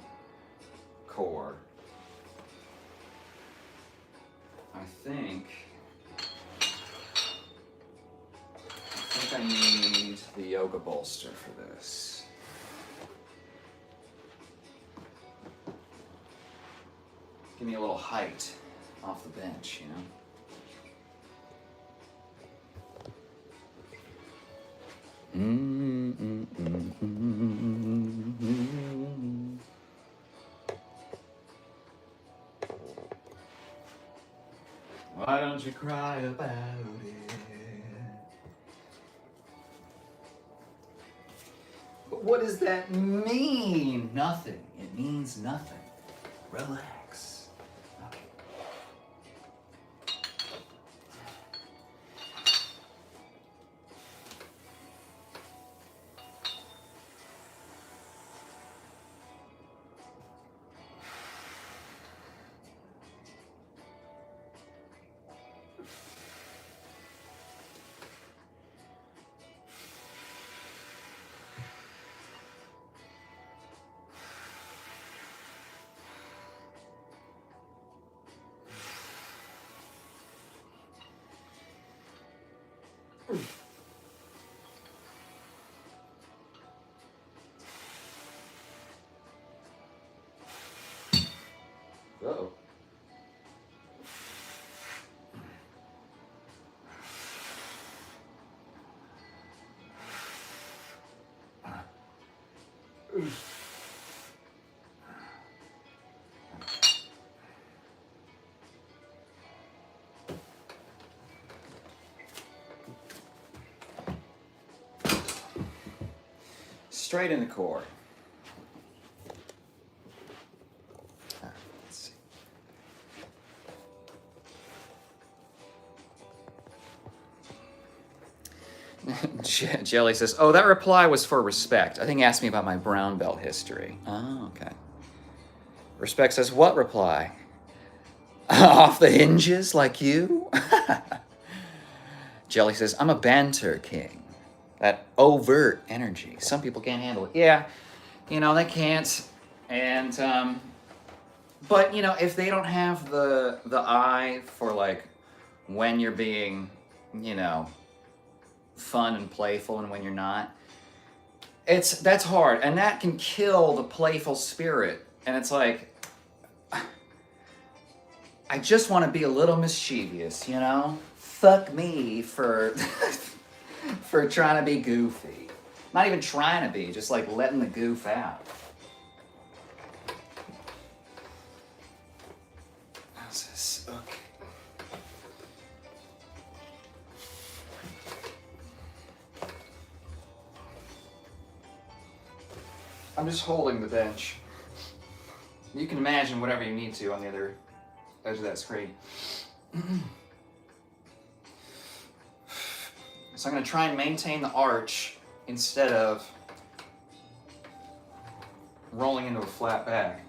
core. I think I need the yoga bolster for this. Give me a little height off the bench, you know? don't you cry about it? But what does that mean? Nothing. It means nothing. Relax. Okay. Uh-oh. Straight in the core. Let's see. Jelly says, oh, that reply was for Respect. I think he asked me about my brown belt history. Oh, okay. Respect says, what reply? Off the hinges like you? Jelly says, I'm a banter king. That overt energy. Some people can't handle it. Yeah, they can't. And, but, if they don't have the eye for, like, when you're being, fun and playful and when you're not, that's hard. And that can kill the playful spirit. And it's like, I just want to be a little mischievous, Fuck me for for trying to be goofy. Not even trying to be, just like letting the goof out. How's this? Okay. I'm just holding the bench. You can imagine whatever you need to on the other edge of that screen. So I'm going to try and maintain the arch instead of rolling into a flat back.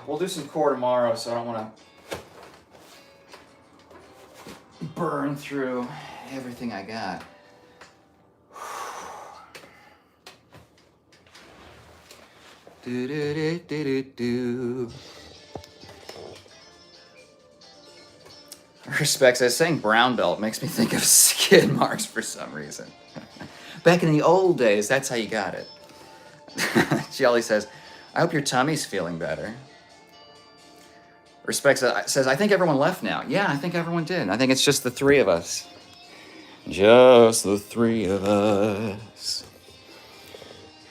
We'll do some core tomorrow, so I don't want to burn through everything I got. Respect says, saying brown belt makes me think of skid marks for some reason. Back in the old days, that's how you got it. Jelly says, I hope your tummy's feeling better. Respect says, I think everyone left now. Yeah, I think everyone did. I think it's just the three of us. Just the three of us.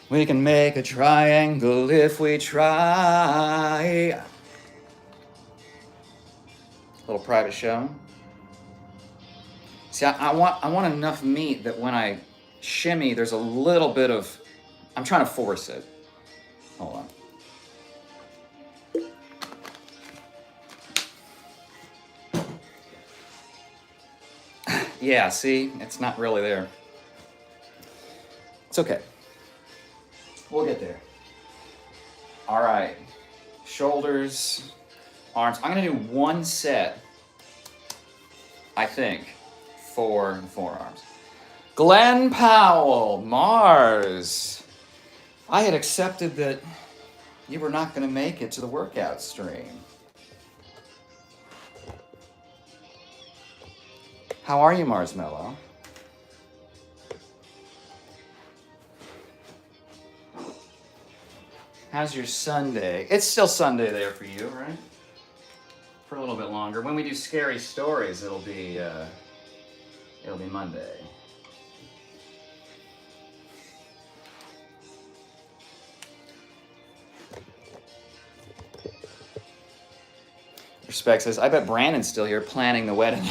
We can make a triangle if we try. A little private show. See, I want enough meat that when I shimmy, there's a little bit of... I'm trying to force it. Hold on. Yeah, see? It's not really there. It's okay. We'll get there. All right. Shoulders, arms. I'm going to do one set, I think, for the forearms. Glenn Powell, Mars. I had accepted that You were not going to make it to the workout stream. How are you, Marsmello? How's your Sunday? It's still Sunday there for you, right? For a little bit longer. When we do scary stories, it'll be Monday. Respect says, I bet Brandon's still here planning the wedding.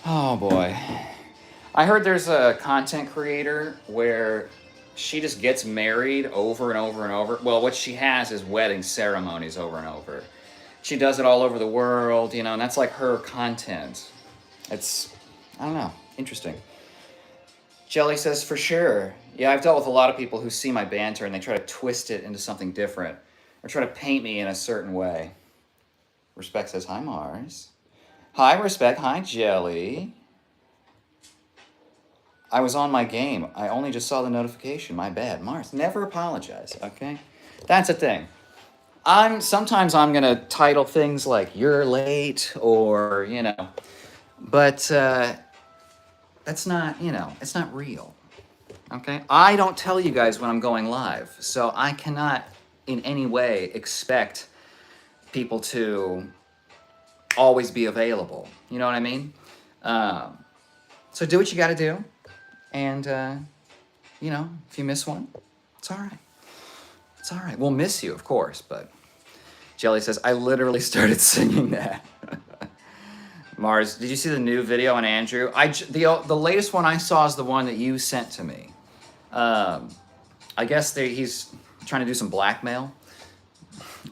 Oh boy. I heard there's a content creator where she just gets married over and over and over. Well, what she has is wedding ceremonies over and over. She does it all over the world, you know, and that's like her content. It's, I don't know, interesting. Jelly says, for sure. Yeah, I've dealt with a lot of people who see my banter and they try to twist it into something different or try to paint me in a certain way. Respect says, hi, Mars. Hi, Respect. Hi, Jelly. I was on my game. I only just saw the notification. My bad. Mars, never apologize, okay? That's a thing. Sometimes I'm going to title things like, you're late, or, you know, but that's not, you know, it's not real, okay? I don't tell you guys when I'm going live, so I cannot in any way expect people to always be available. You know what I mean? So do what you got to do. And, you know, if you miss one, it's all right. It's all right. We'll miss you, of course, but Jelly says, I literally started singing that. Mars, did you see the new video on Andrew? The latest one I saw is the one that you sent to me. I guess he's trying to do some blackmail.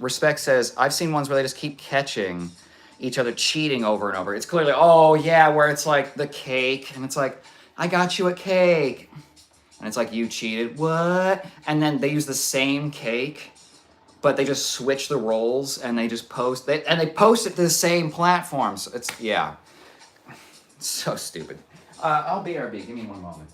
Respect says, I've seen ones where they just keep catching each other cheating over and over. It's clearly, oh yeah, where it's like the cake, and it's like, I got you a cake. And it's like, you cheated, what? And then they use the same cake, but they just switch the roles and they just post, they post it to the same platforms. It's, yeah. It's so stupid. I'll BRB, give me one moment.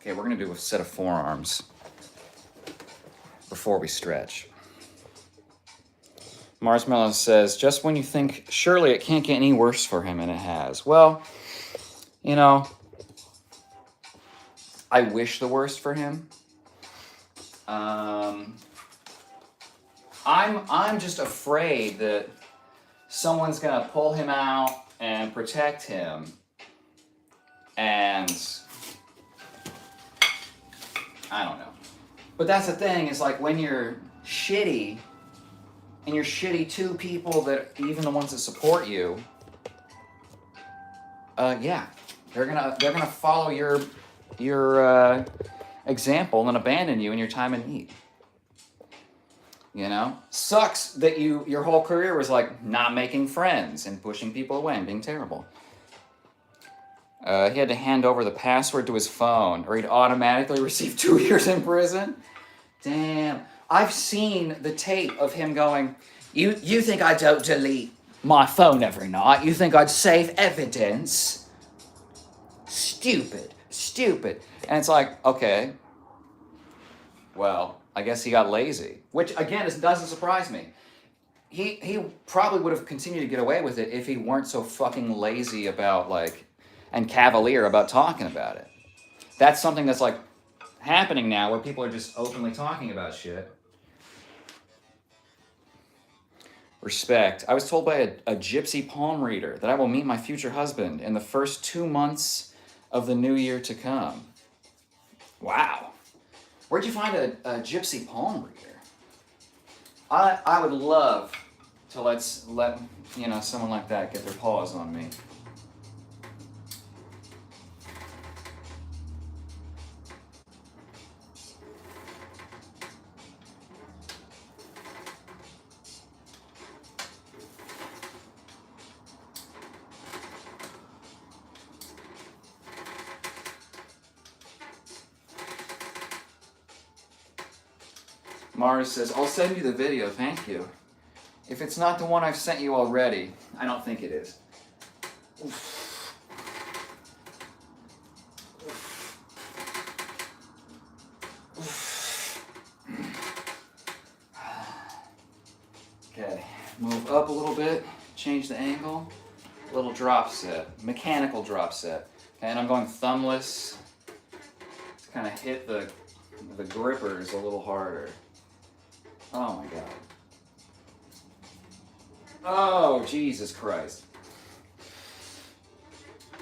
Okay, we're gonna do a set of forearms before we stretch. Marsmello says, just when you think, surely it can't get any worse for him, and it has. Well, you know, I wish the worst for him. I'm just afraid that someone's gonna pull him out and protect him, and I don't know. But that's the thing, is like when you're shitty, and you're shitty to people that, even the ones that support you, yeah, they're gonna follow your example and abandon you in your time of need. You know, sucks that your whole career was like not making friends and pushing people away and being terrible. He had to hand over the password to his phone, or he'd automatically receive 2 years in prison. Damn. I've seen the tape of him going, you think I don't delete my phone every night? You think I'd save evidence? Stupid. And it's like, okay, well, I guess he got lazy. Which, again, doesn't surprise me. He probably would have continued to get away with it if he weren't so fucking lazy about, like, and cavalier about talking about it. That's something that's, like, happening now, where people are just openly talking about shit. Respect. I was told by a gypsy palm reader that I will meet my future husband in the first 2 months of the new year to come. Wow. Where'd you find a gypsy palm reader? I would love to let someone like that get their paws on me. Mars says, I'll send you the video, thank you. If it's not the one I've sent you already, I don't think it is. Oof. Oof. Okay, move up a little bit, change the angle. Little drop set, mechanical drop set. Okay, and I'm going thumbless to kind of hit the grippers a little harder. Oh my God. Oh, Jesus Christ.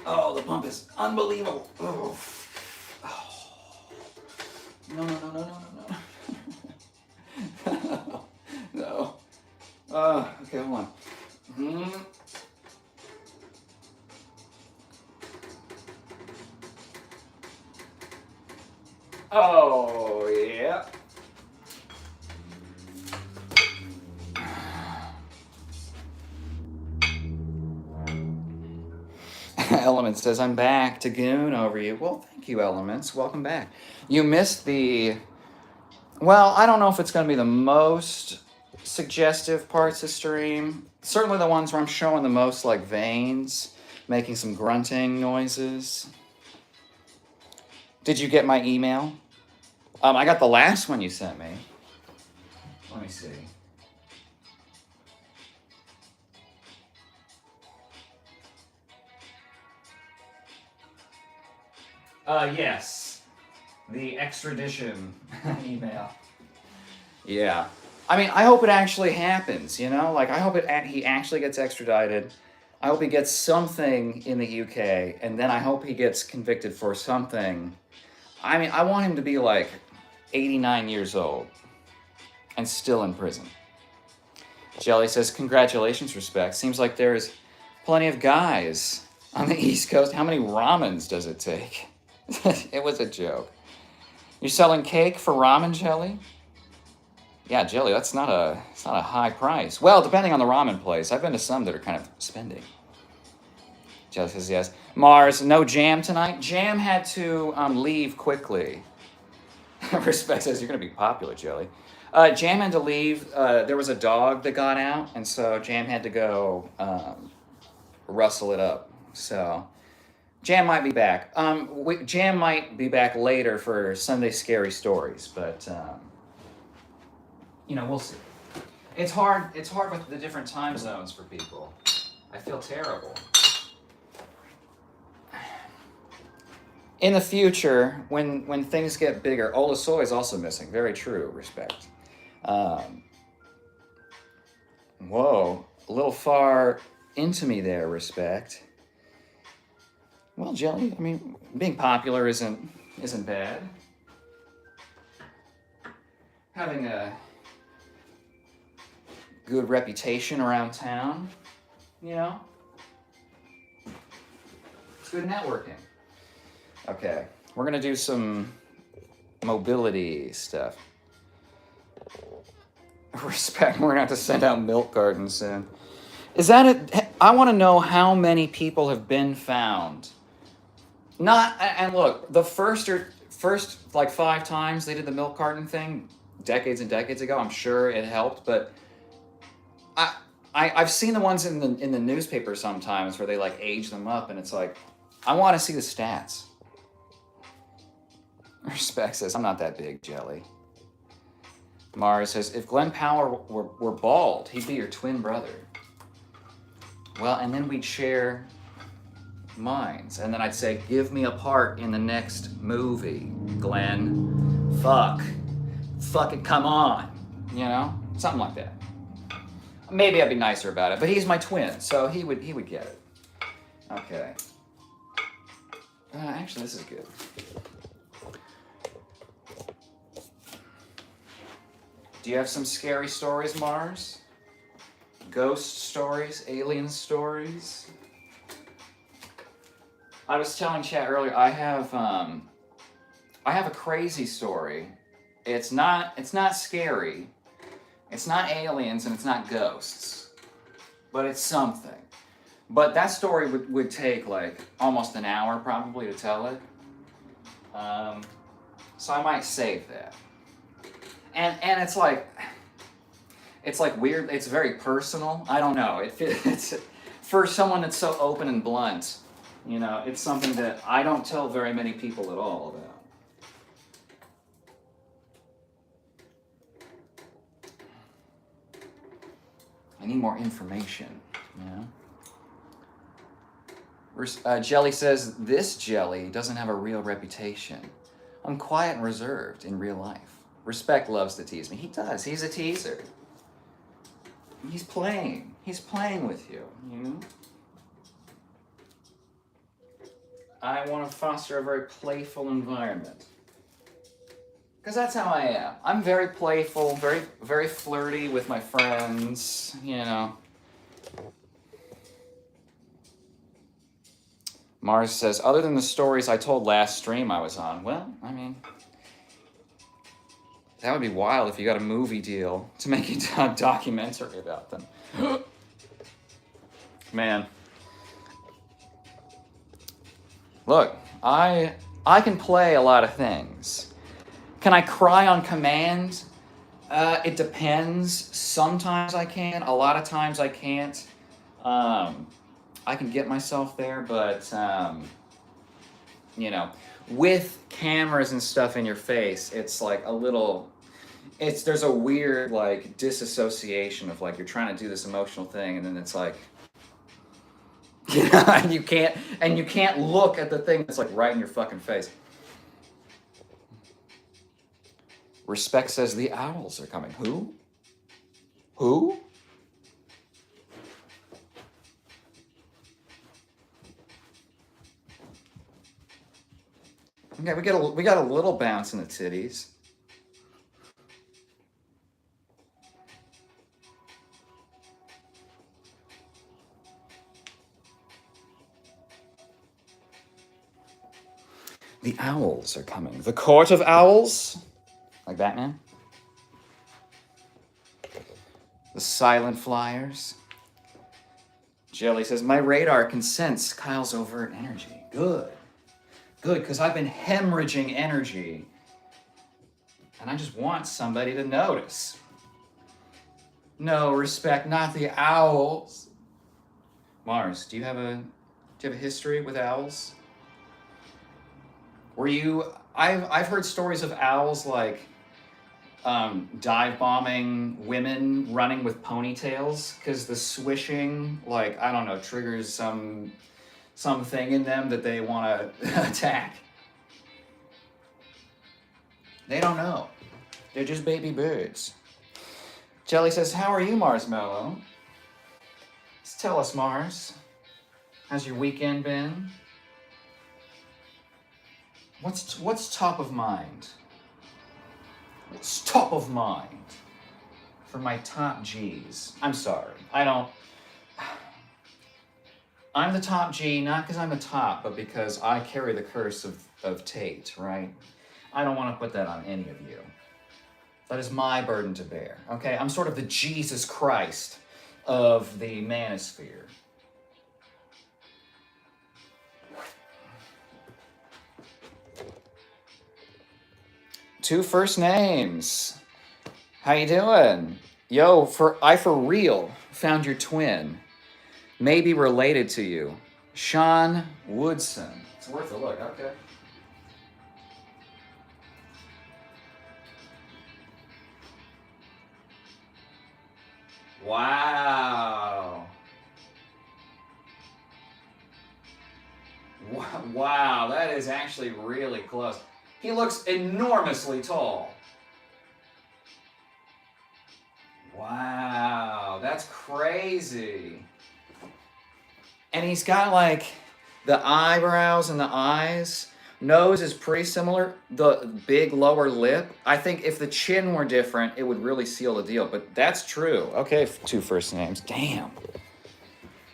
Oh, the pump is unbelievable. Oh. Oh. No, no, no, no, no, no, no. No. Okay, hold on. Oh, yeah. Element says, I'm back to goon over you. Well, thank you, Elements. Welcome back. You missed the... Well, I don't know if it's going to be the most suggestive parts of stream. Certainly the ones where I'm showing the most, like, veins, making some grunting noises. Did you get my email? I got the last one you sent me. Let me see. Yes. The extradition email. Yeah. I mean, I hope it actually happens, you know? Like, I hope he actually gets extradited. I hope he gets something in the UK, and then I hope he gets convicted for something. I mean, I want him to be, like, 89 years old and still in prison. Jelly says, congratulations, Respect. Seems like there's plenty of guys on the East Coast. How many ramens does it take? It was a joke. You're selling cake for ramen, Jelly? Yeah, Jelly, it's not a high price. Well, depending on the ramen place. I've been to some that are kind of spending. Jelly says yes. Mars, no Jam tonight? Jam had to leave quickly. Respect says, you're going to be popular, Jelly. Jam had to leave. There was a dog that got out, and so Jam had to go rustle it up. So Jam might be back. Jam might be back later for Sunday Scary Stories, but you know, we'll see. It's hard with the different time zones for people. I feel terrible. In the future, when things get bigger, Ola Soy is also missing. Very true, Respect. Whoa, a little far into me there, Respect. Well, Jelly, I mean, being popular isn't bad. Having a good reputation around town, you know? It's good networking. Okay, we're gonna do some mobility stuff. Respect, we're gonna have to send out milk cartons soon. Is that it? I want to know how many people have been found. Not, and look, the first like 5 times they did the milk carton thing, decades and decades ago, I'm sure it helped, but I've seen the ones in the newspaper sometimes where they like age them up, and it's like, I want to see the stats. Respect says, I'm not that big, Jelly. Mara says, if Glenn Powell were bald, he'd be your twin brother. Well, and then we'd share minds. And then I'd say, give me a part in the next movie, Glenn. Fuck it, come on. You know? Something like that. Maybe I'd be nicer about it, but he's my twin, so he would get it. Okay. Actually, this is good. Do you have some scary stories, Mars? Ghost stories? Alien stories? I was telling chat earlier, I have a crazy story. It's not scary. It's not aliens and it's not ghosts. But it's something. But that story would take like almost an hour probably to tell it. So I might save that. And it's like weird. It's very personal. I don't know. It's for someone that's so open and blunt. You know, it's something that I don't tell very many people at all about. I need more information. You know. Jelly says this jelly doesn't have a real reputation. I'm quiet and reserved in real life. Respect loves to tease me. He does. He's a teaser. He's playing. He's playing with you, you know? I want to foster a very playful environment. Because that's how I am. I'm very playful, very, very flirty with my friends, you know. Mars says, other than the stories I told last stream I was on, well, I mean, that would be wild if you got a movie deal to make a documentary about them. Man. Look, I can play a lot of things. Can I cry on command? It depends. Sometimes I can. A lot of times I can't. I can get myself there, but, you know, with cameras and stuff in your face, it's like a little... there's a weird, like, disassociation of, like, you're trying to do this emotional thing, and then it's like... and you can't look at the thing that's, like, right in your fucking face. Respect says the owls are coming. Who? Who? Okay, we got a little bounce in the titties. The owls are coming. The court of owls? Like Batman? The silent flyers. Jelly says, my radar can sense Kyle's overt energy. Good. Good, because I've been hemorrhaging energy. And I just want somebody to notice. No, respect, not the owls. Mars, do you have a history with owls? Were you... I've heard stories of owls like dive bombing women running with ponytails because the swishing, like, I don't know, triggers something in them that they want to attack. They don't know. They're just baby birds. Jelly says, how are you, Marshmallow? Just tell us, Mars. How's your weekend been? What's top of mind? What's top of mind for my top G's? I'm sorry. I'm the top G, not because I'm the top, but because I carry the curse of Tate, right? I don't want to put that on any of you. That is my burden to bear, okay? I'm sort of the Jesus Christ of the manosphere. Two first names. How you doing? Yo, I for real found your twin. Maybe related to you. Sean Woodson. It's worth a look, okay. Wow. Wow, that is actually really close. He looks enormously tall. Wow, that's crazy. And he's got like the eyebrows and the eyes. Nose is pretty similar. The big lower lip. I think if the chin were different, it would really seal the deal. But that's true. Okay, two first names. Damn.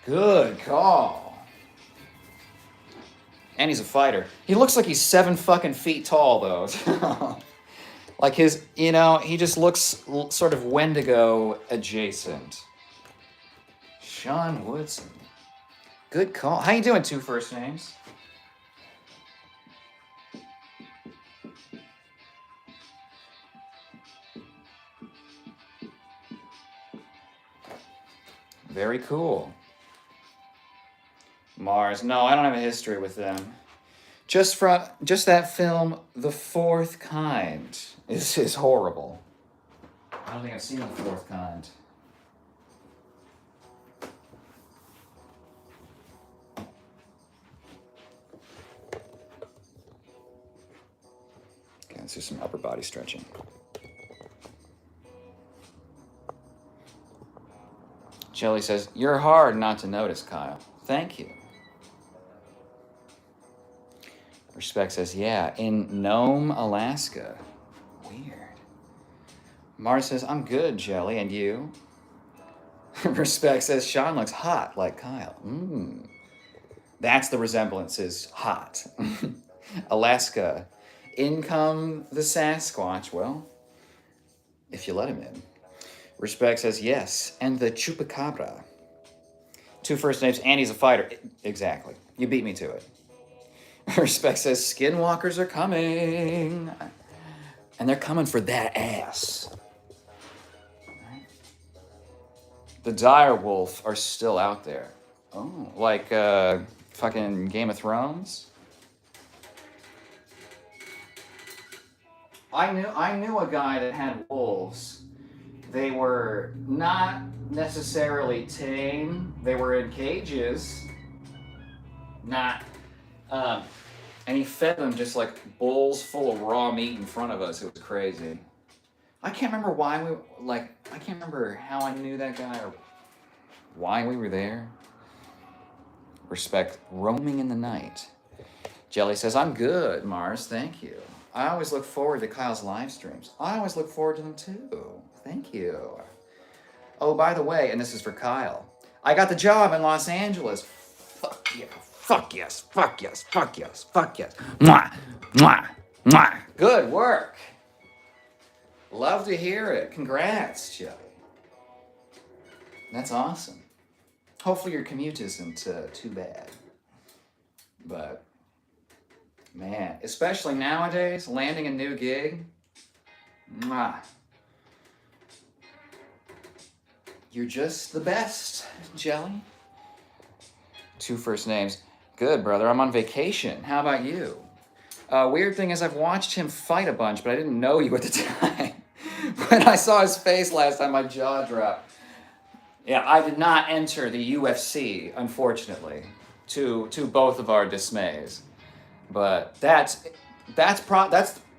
Good call. And he's a fighter. He looks like he's 7 fucking feet tall, though. Like his, you know, he just looks sort of Wendigo adjacent. Sean Woodson. Good call. How you doing, two first names? Very cool. Mars. No, I don't have a history with them. Just that film, The Fourth Kind, is horrible. I don't think I've seen The Fourth Kind. Okay, let's do some upper body stretching. Jelly says, "You're hard not to notice, Kyle." Thank you. Respect says, "Yeah, in Nome, Alaska." Weird. Mars says, "I'm good, Jelly, and you?" Respect says, "Sean looks hot like Kyle." That's the resemblance, is hot. Alaska. In come the Sasquatch. Well, if you let him in. Respect says, "Yes, and the Chupacabra." Two first names, and he's a fighter. Exactly. You beat me to it. Respect says, "Skinwalkers are coming." And they're coming for that ass. The dire wolf are still out there. Oh, like fucking Game of Thrones? I knew a guy that had wolves. They were not necessarily tame. They were in cages. Not, and he fed them just like bowls full of raw meat in front of us. It was crazy. I can't remember why I can't remember how I knew that guy or why we were there. Respect, roaming in the night. Jelly says, "I'm good, Mars, thank you. I always look forward to Kyle's live streams. I always look forward to them too. Thank you. Oh, by the way," and this is for Kyle, "I got the job in Los Angeles." Fuck yeah. Fuck yes. Fuck yes. Fuck yes. Fuck yes. Mwah. Mwah. Mwah. Good work. Love to hear it. Congrats, Jelly. That's awesome. Hopefully your commute isn't too bad. But, man, especially nowadays, landing a new gig, mwah. You're just the best, Jelly. Two first names. Good, brother. I'm on vacation. How about you? Weird thing is I've watched him fight a bunch, but I didn't know you at the time. When I saw his face last time, my jaw dropped. Yeah, I did not enter the UFC, unfortunately, to both of our dismays. But that's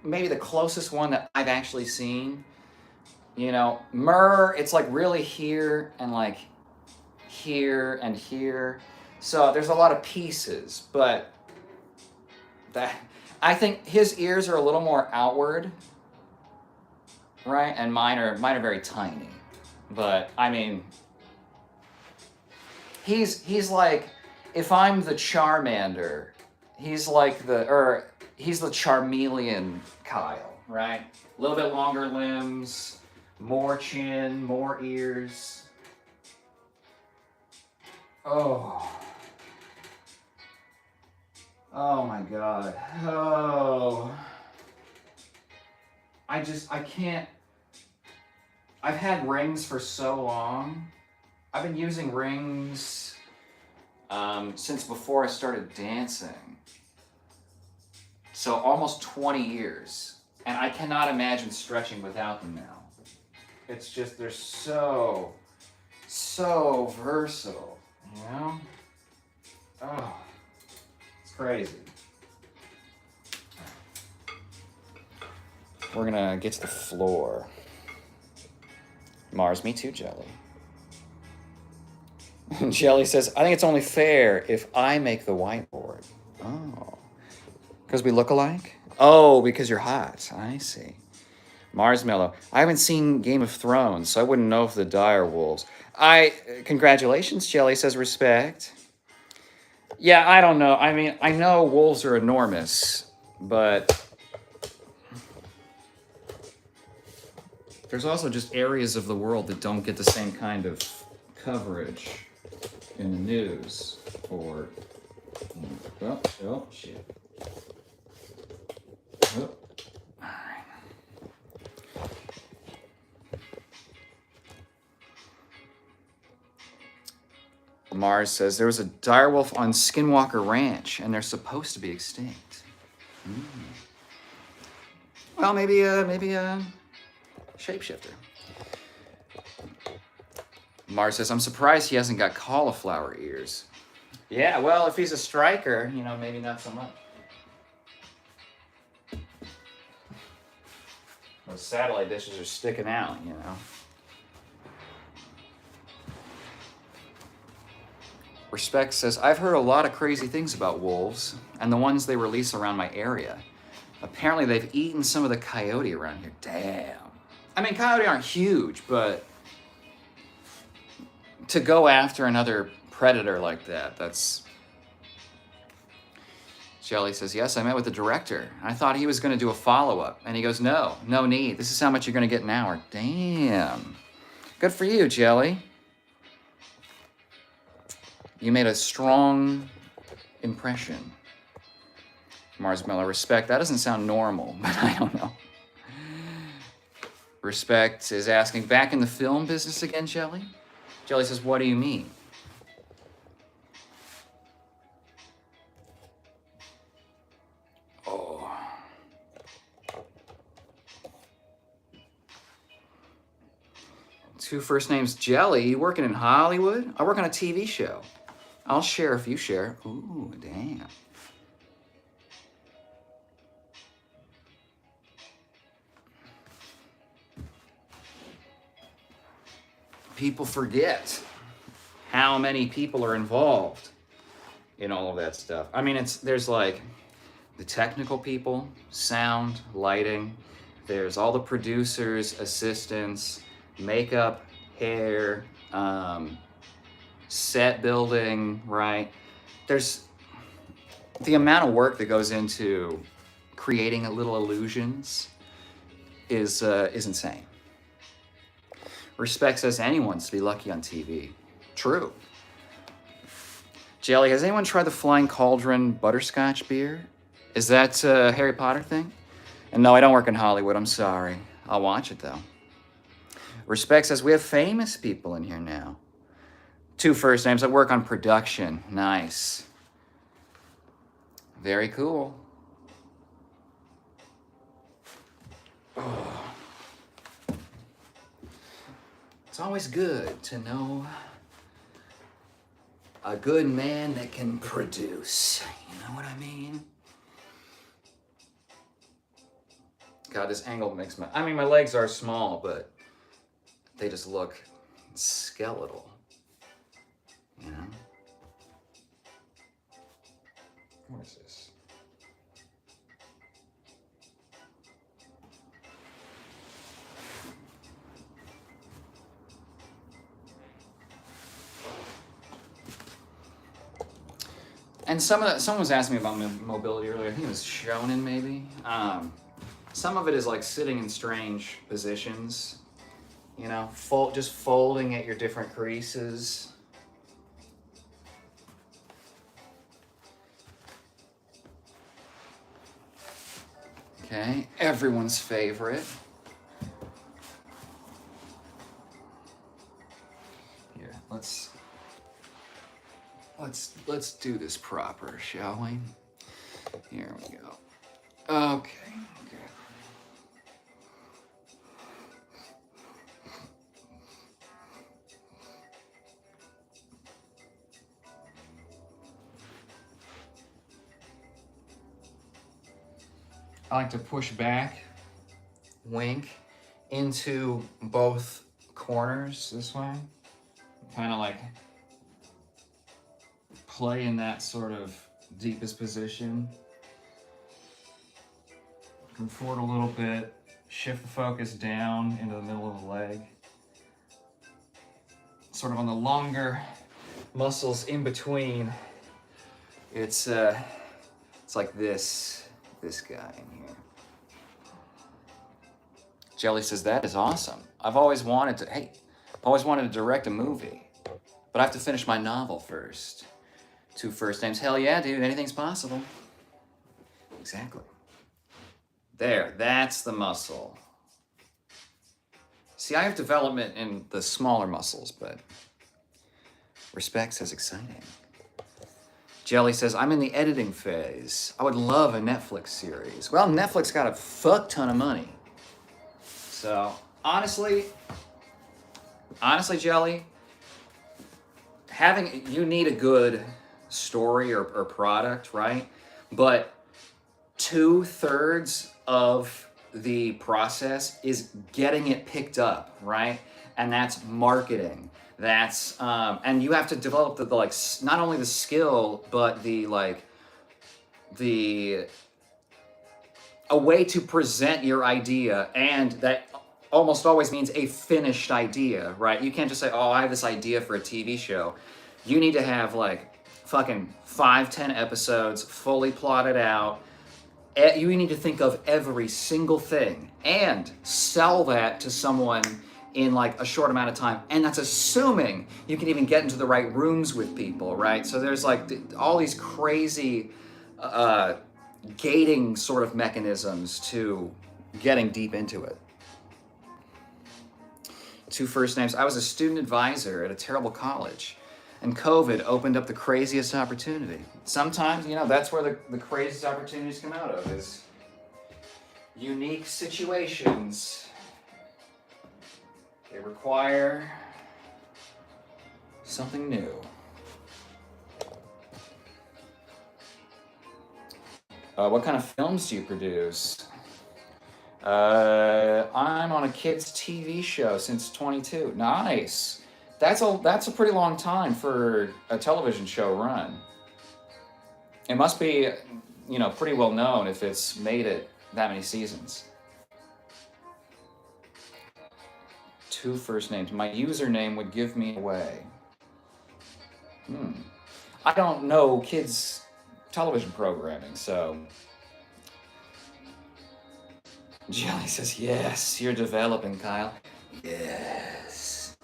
maybe the closest one that I've actually seen. You know, Murr, it's like really here and like here and here. So there's a lot of pieces, but I think his ears are a little more outward, right? And mine are very tiny. But I mean, he's like, if I'm the Charmander, he's the Charmeleon Kyle, right? A little bit longer limbs, more chin, more ears. Oh my God. Oh. I can't. I've had rings for so long. I've been using rings since before I started dancing. So almost 20 years. And I cannot imagine stretching without them now. It's just, they're so versatile, you know? Oh, it's crazy. We're gonna get to the floor. Mars, me too, Jelly. Jelly says, "I think it's only fair if I make the whiteboard." Oh. Because we look alike? Oh, because you're hot. I see. Mars Mellow, "I haven't seen Game of Thrones, so I wouldn't know if the dire wolves." Congratulations, Jelly says, "Respect." Yeah, I don't know. I mean, I know wolves are enormous, but there's also just areas of the world that don't get the same kind of coverage in the news or... Oh, shit. Oh. All right. Mars says there was a direwolf on Skinwalker Ranch, and they're supposed to be extinct. Well, maybe a shapeshifter. Mars says, I'm surprised he hasn't got cauliflower ears. Yeah, well, if he's a striker, maybe not so much. Those satellite dishes are sticking out, Respect says, I've heard a lot of crazy things about wolves and the ones they release around my area. Apparently they've eaten some of the coyote around here. Damn. I mean, coyote aren't huge, but to go after another predator like that, that's... Jelly says, yes, I met with the director. I thought he was going to do a follow-up. And he goes, no need. This is how much you're going to get an hour. Damn. Good for you, Jelly. You made a strong impression. Mars Miller, respect. That doesn't sound normal, but I don't know. Respect is asking, back in the film business again, Jelly? Jelly says, what do you mean? Oh. Two first names, Jelly. You working in Hollywood? I work on a TV show. I'll share if you share. Ooh, damn. People forget how many people are involved in all of that stuff. I mean, there's like the technical people, sound, lighting. There's all the producers, assistants, makeup, hair, set building, right? There's the amount of work that goes into creating a little illusions is insane. Respect says anyone's to be lucky on TV. True. Jelly, has anyone tried the Flying Cauldron butterscotch beer? Is that a Harry Potter thing? And no, I don't work in Hollywood. I'm sorry. I'll watch it, though. Respect says we have famous people in here now. Two first names. I work on production. Nice. Very cool. Oh. It's always good to know a good man that can produce. You know what I mean? God, this angle makes my legs are small, but they just look skeletal. You know? What is this? And someone was asking me about mobility earlier. I think it was Shonen, maybe. Some of it is like sitting in strange positions, you know, just folding at your different creases. Okay, everyone's favorite. Here, let's do this proper, shall we? Here we go. Okay. I like to push back, wink into both corners this way. Kind of like play in that sort of deepest position. Come forward a little bit, shift the focus down into the middle of the leg. Sort of on the longer muscles in between. It's like this guy in here. Jelly says, that is awesome. I've always wanted to direct a movie, but I have to finish my novel first. Two first names. Hell yeah, dude, anything's possible. Exactly. There, that's the muscle. See, I have development in the smaller muscles, but Respect says exciting. Jelly says, I'm in the editing phase. I would love a Netflix series. Well, Netflix got a fuck ton of money. So, honestly, Jelly, you need a good story or product, right? But 2/3 of the process is getting it picked up, right? And that's marketing. That's and you have to develop the like not only the skill but the a way to present your idea, and that almost always means a finished idea, right? You can't just say, oh, I have this idea for a TV show. You need to have like fucking 5-10 episodes fully plotted out. You need to think of every single thing and sell that to someone in like a short amount of time. And that's assuming you can even get into the right rooms with people, right? So there's like all these crazy gating sort of mechanisms to getting deep into it. 2 first names. I was a student advisor at a terrible college, and COVID opened up the craziest opportunity. Sometimes, that's where the craziest opportunities come out of, is unique situations. They require something new. What kind of films do you produce? I'm on a kids TV show since 22. Nice. That's a pretty long time for a television show run. It must be, pretty well known if it's made it that many seasons. 2 first names. My username would give me away. I don't know kids' television programming, so. Jelly says, yes, you're developing, Kyle. Yes.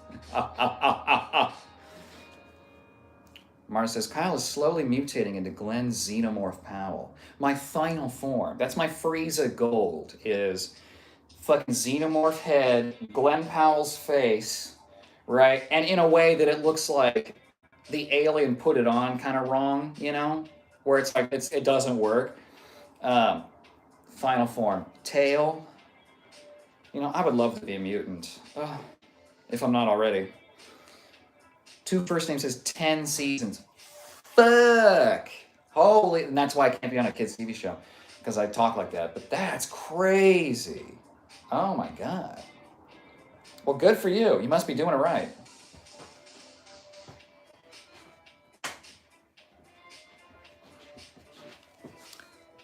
Mara says, Kyle is slowly mutating into Glenn Xenomorph Powell. My final form. That's my Frieza Gold, is fucking Xenomorph head, Glenn Powell's face, right? And in a way that it looks like the alien put it on kind of wrong, where it's like it doesn't work. Final form. Tail. I would love to be a mutant. If I'm not already. 2 first names says 10 seasons. Fuck! Holy, and that's why I can't be on a kids' TV show, because I talk like that. But that's crazy. Oh my god. Well, good for you. You must be doing it right.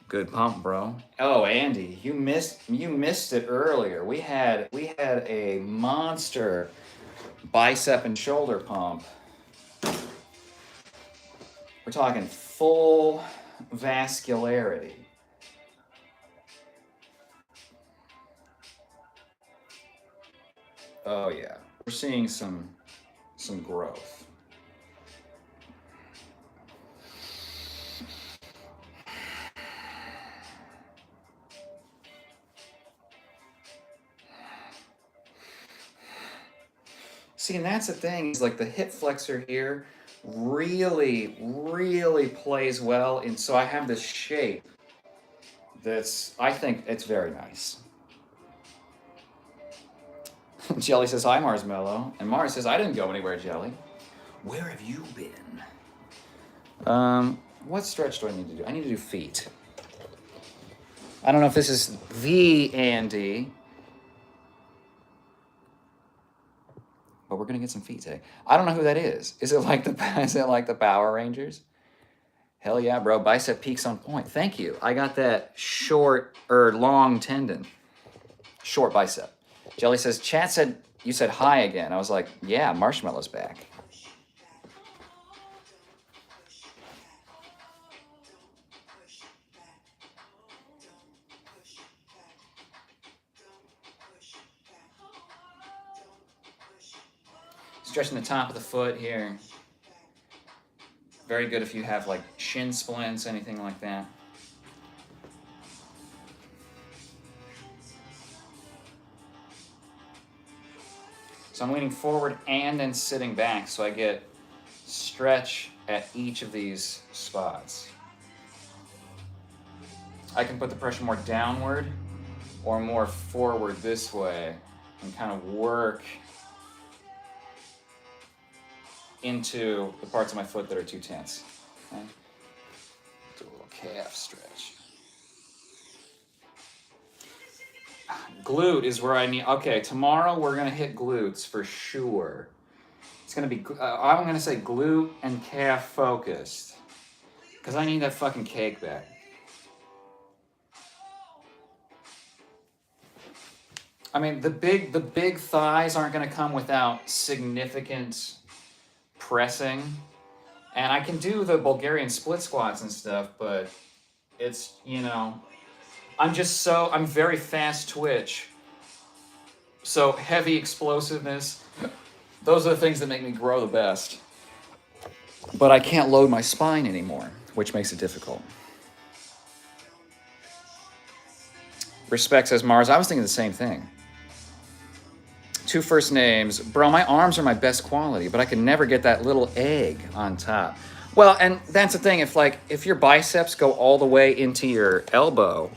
Good pump, bro. Oh, Andy, you missed it earlier. We had a monster bicep and shoulder pump. We're talking full vascularity. Oh yeah, we're seeing some growth. See, and that's the thing, is like the hip flexor here really, really plays well. And so I have this shape I think it's very nice. Jelly says, hi, Marshmallow. And Mars says, I didn't go anywhere, Jelly. Where have you been? What stretch do I need to do? I need to do feet. I don't know if this is the Andy, but we're gonna get some feet today. I don't know who that is. Is it like the Power Rangers? Hell yeah, bro. Bicep peaks on point. Thank you. I got that short or long tendon. Short bicep. Jelly says, chat said you said hi again. I was like, yeah, Marshmallow's back. Stretching the top of the foot here. Very good if you have like shin splints, anything like that. So I'm leaning forward and then sitting back, so I get stretch at each of these spots. I can put the pressure more downward or more forward this way and kind of work into the parts of my foot that are too tense. Okay? Do a little calf stretch. Glute is where I need. Okay, tomorrow we're gonna hit glutes for sure. It's gonna be. I'm gonna say glute and calf focused, because I need that fucking cake back. I mean, the big thighs aren't gonna come without significant pressing, and I can do the Bulgarian split squats and stuff, but it's, I'm very fast twitch, so heavy explosiveness, those are the things that make me grow the best, but I can't load my spine anymore, which makes it difficult. Respect says Mars, I was thinking the same thing. 2 first names. Bro, my arms are my best quality, but I can never get that little egg on top. Well, and that's the thing. If your biceps go all the way into your elbow,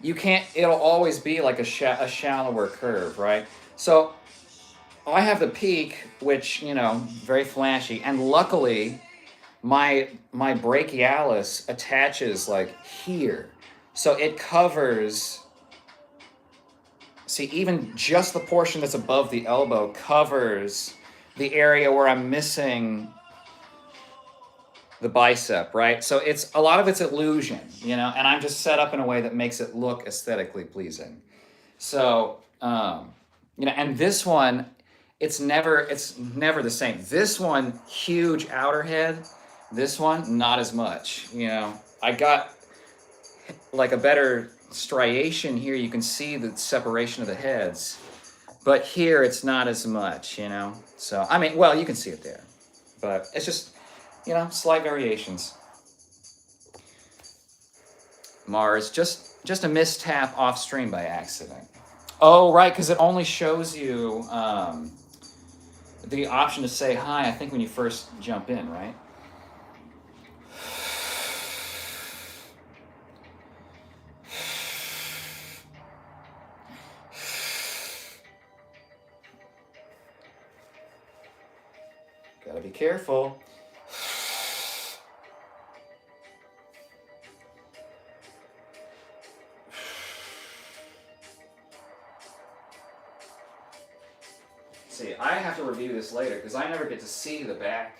you can't, it'll always be like a shallower curve, right? So I have the peak, which, very flashy. And luckily, my brachialis attaches like here. So it covers... See, even just the portion that's above the elbow covers the area where I'm missing the bicep, right? So a lot of it's illusion, and I'm just set up in a way that makes it look aesthetically pleasing. So, and this one, it's never the same. This one, huge outer head. This one, not as much. I got like a better striation here. You can see the separation of the heads, but here it's not as much, So, I mean, well, you can see it there, but it's just, slight variations. Mars, just a mistap off stream by accident. Oh, right, because it only shows you the option to say hi, I think, when you first jump in, right? Gotta be careful. See, I have to review this later because I never get to see the back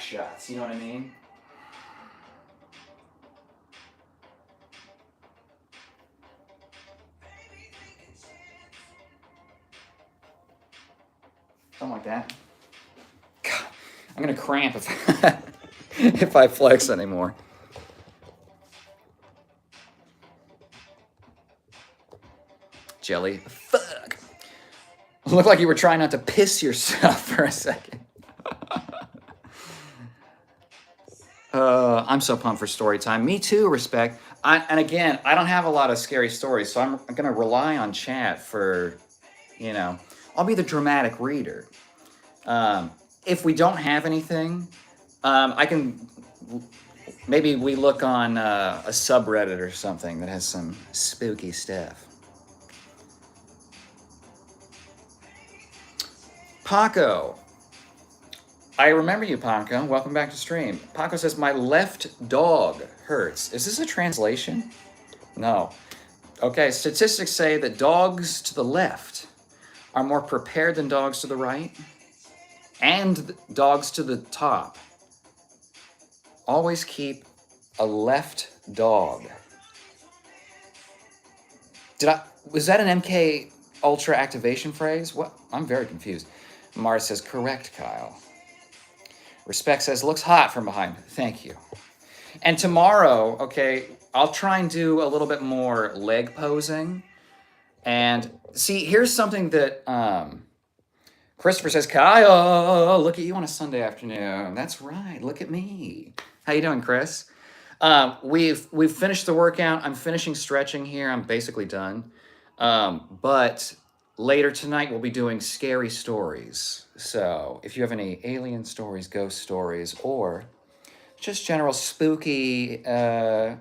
shots. You know what I mean? Something like that. God, I'm gonna cramp if I flex anymore. Jelly. Fuck. Looked like you were trying not to piss yourself for a second. I'm so pumped for story time. Me too, Respect. And again, I don't have a lot of scary stories, so I'm going to rely on chat for, I'll be the dramatic reader. If we don't have anything, maybe we look on a subreddit or something that has some spooky stuff. Paco. I remember you, Paco. Welcome back to stream. Paco says, my left dog hurts. Is this a translation? No. Okay, statistics say that dogs to the left are more prepared than dogs to the right, and dogs to the top. Always keep a left dog. Was that an MK Ultra activation phrase? What? I'm very confused. Mars says, correct, Kyle. Respect says, looks hot from behind. Thank you. And tomorrow, okay, I'll try and do a little bit more leg posing. And see, here's something that Christopher says, Kyle, look at you on a Sunday afternoon. That's right. Look at me. How you doing, Chris? We've finished the workout. I'm finishing stretching here. I'm basically done. But Later tonight, we'll be doing scary stories. So if you have any alien stories, ghost stories, or just general spooky, things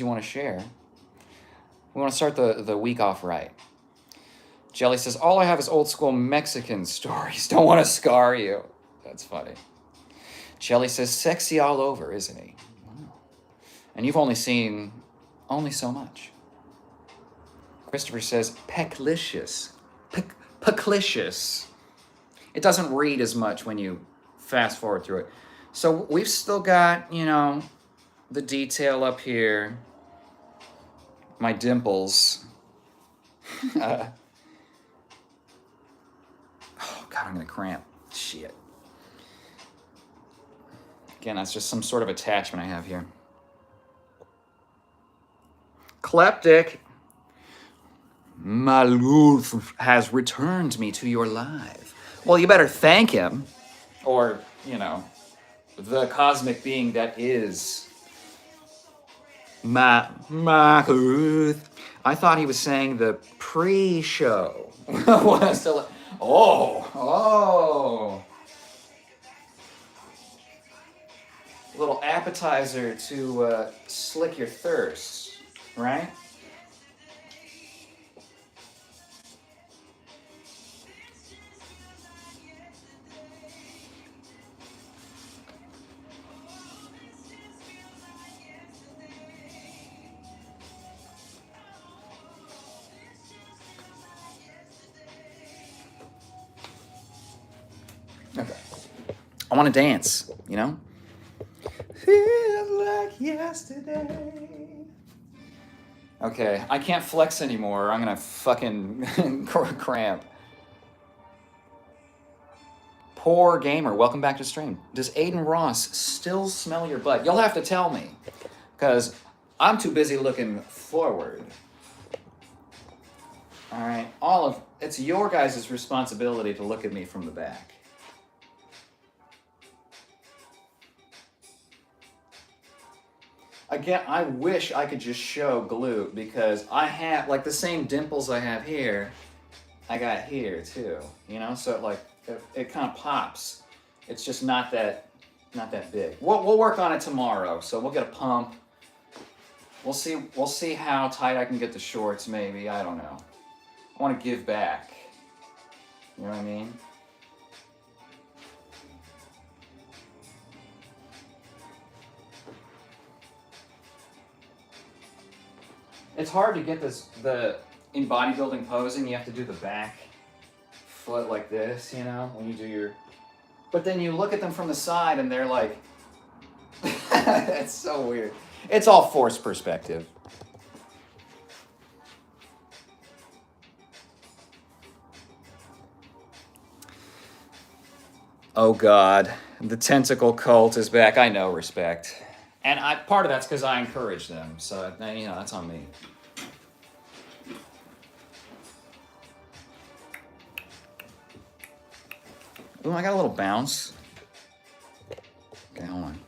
you want to share, we want to start the week off right. Jelly says, all I have is old school Mexican stories. Don't want to scar you. That's funny. Jelly says, sexy all over, isn't he? Wow. And you've only seen so much. Christopher says, pecklicious. Pecklicious. It doesn't read as much when you fast forward through it. So we've still got, the detail up here. My dimples. Oh, God, I'm going to cramp. Shit. Again, that's just some sort of attachment I have here. Kleptic. Maloof has returned me to your life. Well, you better thank him. Or, the cosmic being that is Maloof. I thought he was saying the pre-show. Oh. A little appetizer to slick your thirst, right? Okay. I want to dance, Feels like yesterday. Okay, I can't flex anymore. I'm gonna fucking cramp. Poor gamer, welcome back to stream. Does Aiden Ross still smell your butt? You'll have to tell me, because I'm too busy looking forward. All right, it's your guys' responsibility to look at me from the back. Again, I wish I could just show glute, because I have, the same dimples I have here, I got here too, so it kind of pops. It's just not that big. We'll work on it tomorrow, so we'll get a pump. We'll see how tight I can get the shorts, maybe, I don't know. I want to give back. You know what I mean? It's hard to get in bodybuilding posing, you have to do the back foot like this, when you do your... But then you look at them from the side and they're like... It's so weird. It's all forced perspective. Oh God, the tentacle cult is back. I know, respect. And part of that's because I encourage them, so, that's on me. Ooh, I got a little bounce. Okay, hold on.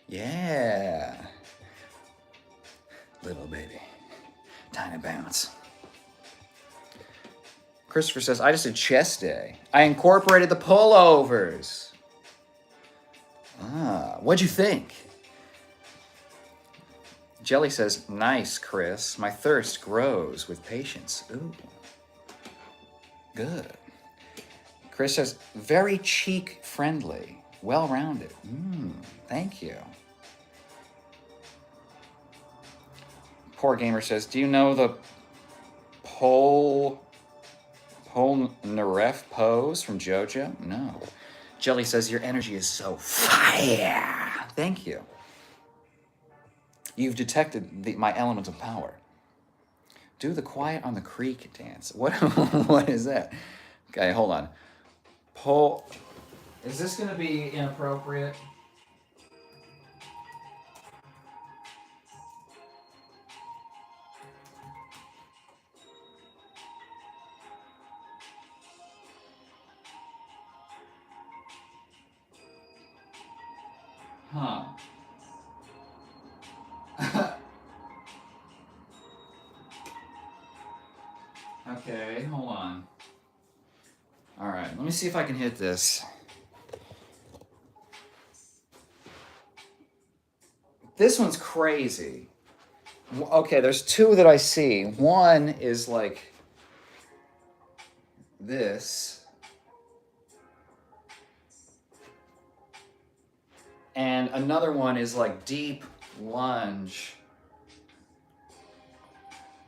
Yeah. Little baby. Tiny bounce. Christopher says, I just did chest day. I incorporated the pullovers. What'd you think? Jelly says, nice, Chris. My thirst grows with patience. Ooh. Good. Chris says, very cheek friendly. Well-rounded. Thank you. Poor Gamer says, do you know the Polnareff pose from JoJo? No. Jelly says, your energy is so fire. Thank you. You've detected my element of power. Do the Quiet on the Creek dance. What is that? Okay, hold on. Is this going to be inappropriate? Huh. Okay, hold on. All right, let me see if I can hit this. This one's crazy. Okay, there's two that I see. One is like this. And another one is like deep lunge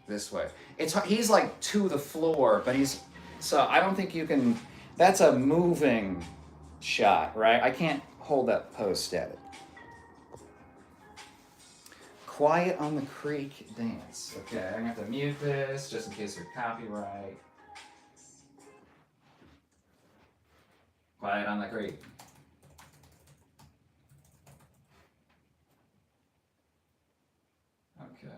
this way. He's like to the floor, but so I don't think you can. That's a moving shot, right? I can't hold that pose static. Quiet on the Creek dance. Okay, I'm gonna have to mute this just in case there's copyright. Quiet on the Creek. Okay.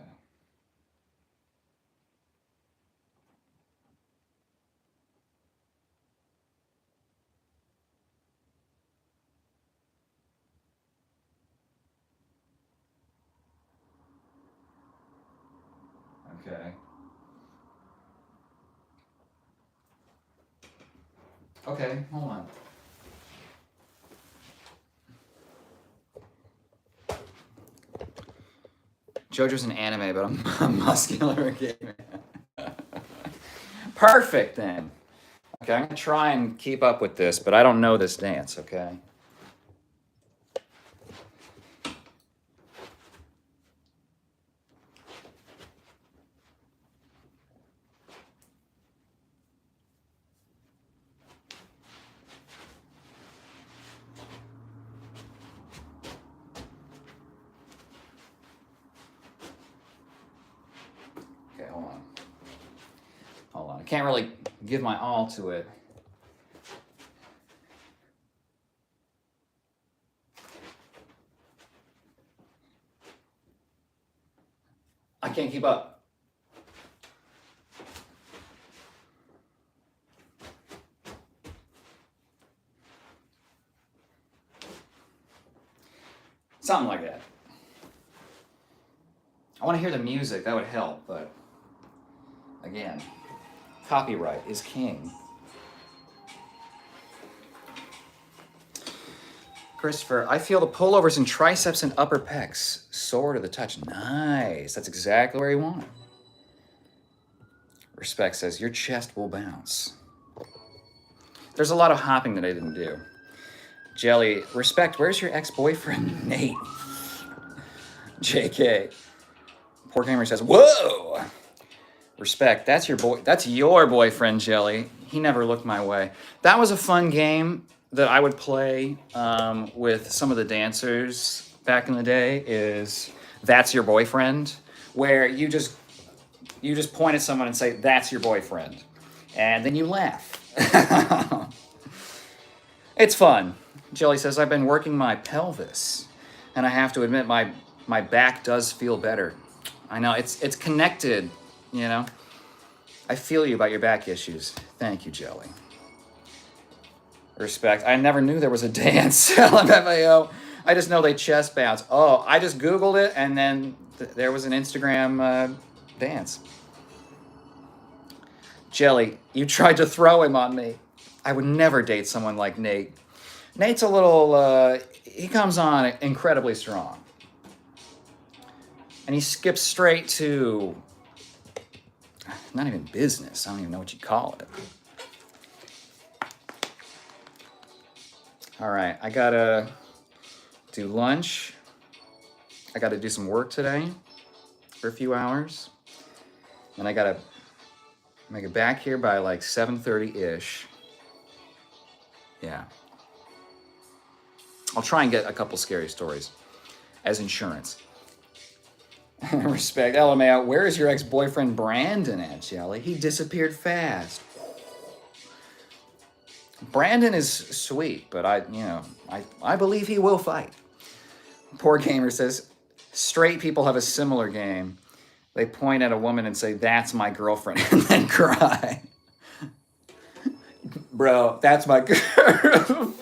Okay. Okay, hold on. JoJo's an anime, but I'm a muscular gamer. Perfect then. Okay, I'm gonna try and keep up with this, but I don't know this dance, okay? Okay, hold on. Hold on. I can't really give my all to it. I can't keep up. Something like that. I want to hear the music, that would help, but again, copyright is king. Christopher, I feel the pullovers in triceps and upper pecs. Sore to the touch. Nice. That's exactly where you want it. Respect says, your chest will bounce. There's a lot of hopping that I didn't do. Jelly, respect, where's your ex-boyfriend, Nate? JK. Poor Gamer says, whoa! Respect, that's your boyfriend, Jelly. He never looked my way. That was a fun game that I would play with some of the dancers back in the day is That's Your Boyfriend, where you just point at someone and say, that's your boyfriend. And then you laugh. It's fun. Jelly says, I've been working my pelvis, and I have to admit my back does feel better. I know, it's connected, you know. I feel you about your back issues. Thank you, Jelly. Respect. I never knew there was a dance. LMFAO. I just know they chest bounce. Oh, I just Googled it, and then there was an Instagram dance. Jelly, you tried to throw him on me. I would never date someone like Nate. Nate's a little, he comes on incredibly strong. And he skips straight to, not even business. I don't even know what you call it. All right, I gotta do lunch. I gotta do some work today for a few hours. And I gotta make it back here by like 7:30-ish. Yeah. I'll try and get a couple scary stories as insurance. Respect. LMAO, where is your ex-boyfriend Brandon at, Jelly? He disappeared fast. Brandon is sweet, but I believe he will fight. Poor Gamer says, straight people have a similar game. They point at a woman and say, that's my girlfriend, and then cry. Bro, that's my girlfriend.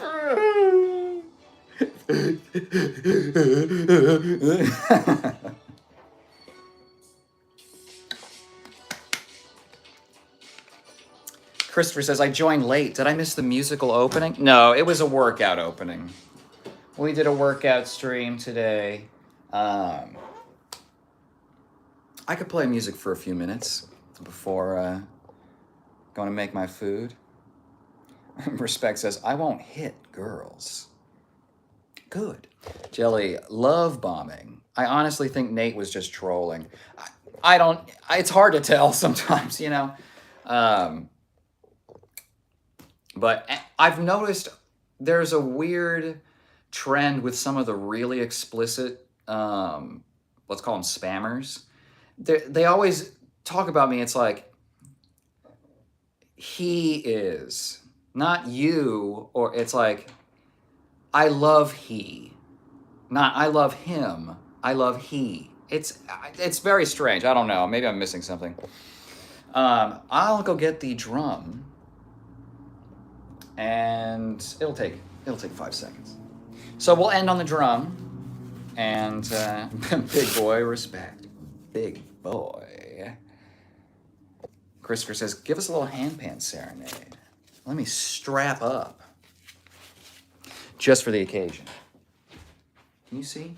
Christopher says, I joined late. Did I miss the musical opening? No, it was a workout opening. We did a workout stream today. I could play music for a few minutes before going to make my food. Respect says, I won't hit girls. Good. Jelly, love bombing. I honestly think Nate was just trolling. I don't, it's hard to tell sometimes, you know. But I've noticed there's a weird trend with some of the really explicit, let's call them spammers. They always talk about me. It's like, he is, not you, or it's like, I love he, not I love him, I love he. It's very strange. I don't know. Maybe I'm missing something. I'll go get the drum, and it'll take 5 seconds. So we'll end on the drum, and big boy respect, big boy. Christopher says, give us a little handpan serenade. Let me strap up, just for the occasion. Can you see?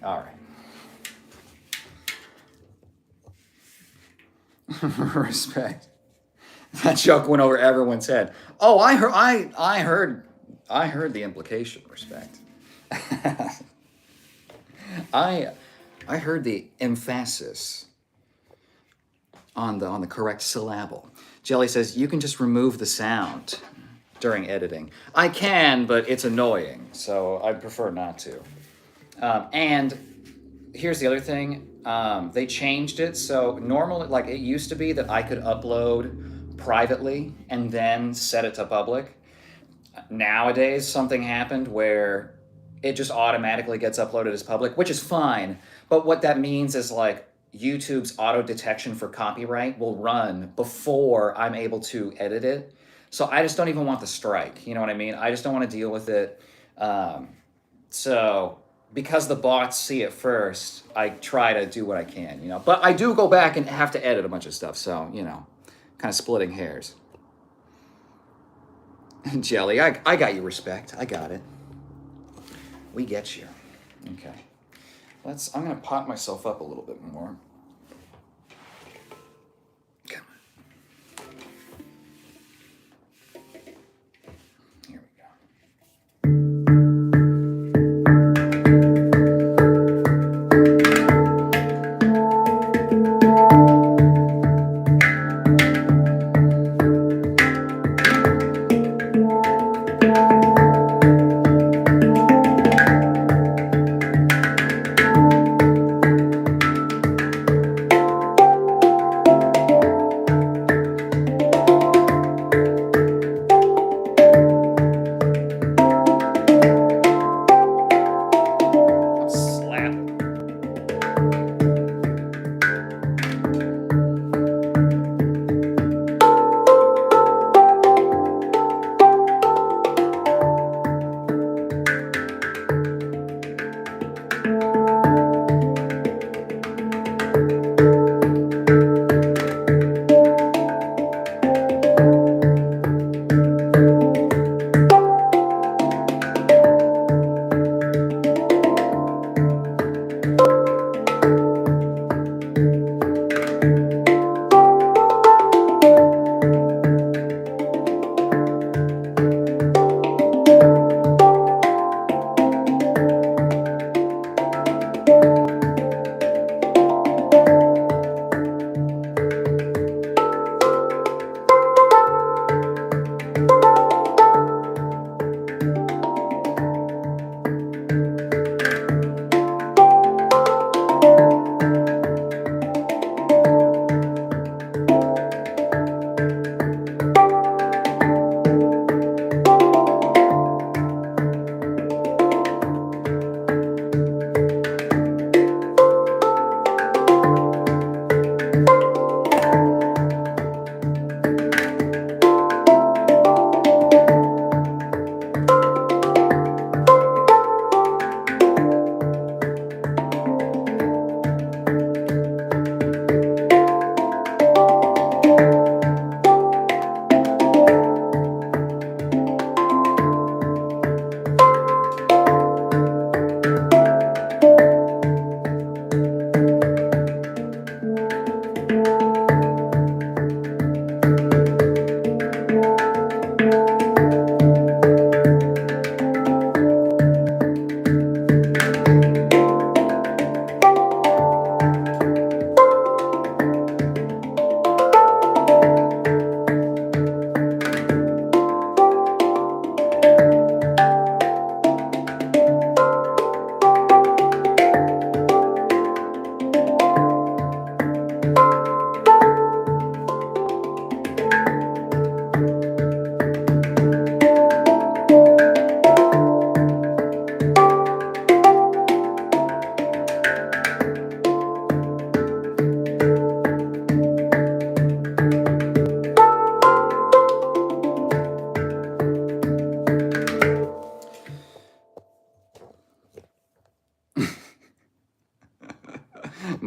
All right. Respect. That joke went over everyone's head. Oh, I heard the implication. Respect. I heard the emphasis on the correct syllable. Jelly says you can just remove the sound during editing. I can, but it's annoying, so I'd prefer not to. And here's the other thing. They changed it. So normally, like it used to be that I could upload privately and then set it to public. Nowadays, something happened where it just automatically gets uploaded as public, which is fine. But what that means is like YouTube's auto detection for copyright will run before I'm able to edit it. So I just don't even want the strike. You know what I mean? I just don't want to deal with it. So because the bots see it first, I try to do what I can, you know. But I do go back and have to edit a bunch of stuff. So, you know, kind of splitting hairs. Jelly, I got you, respect. I got it. We get you. Okay. I'm going to pop myself up a little bit more. Come on. Here we go.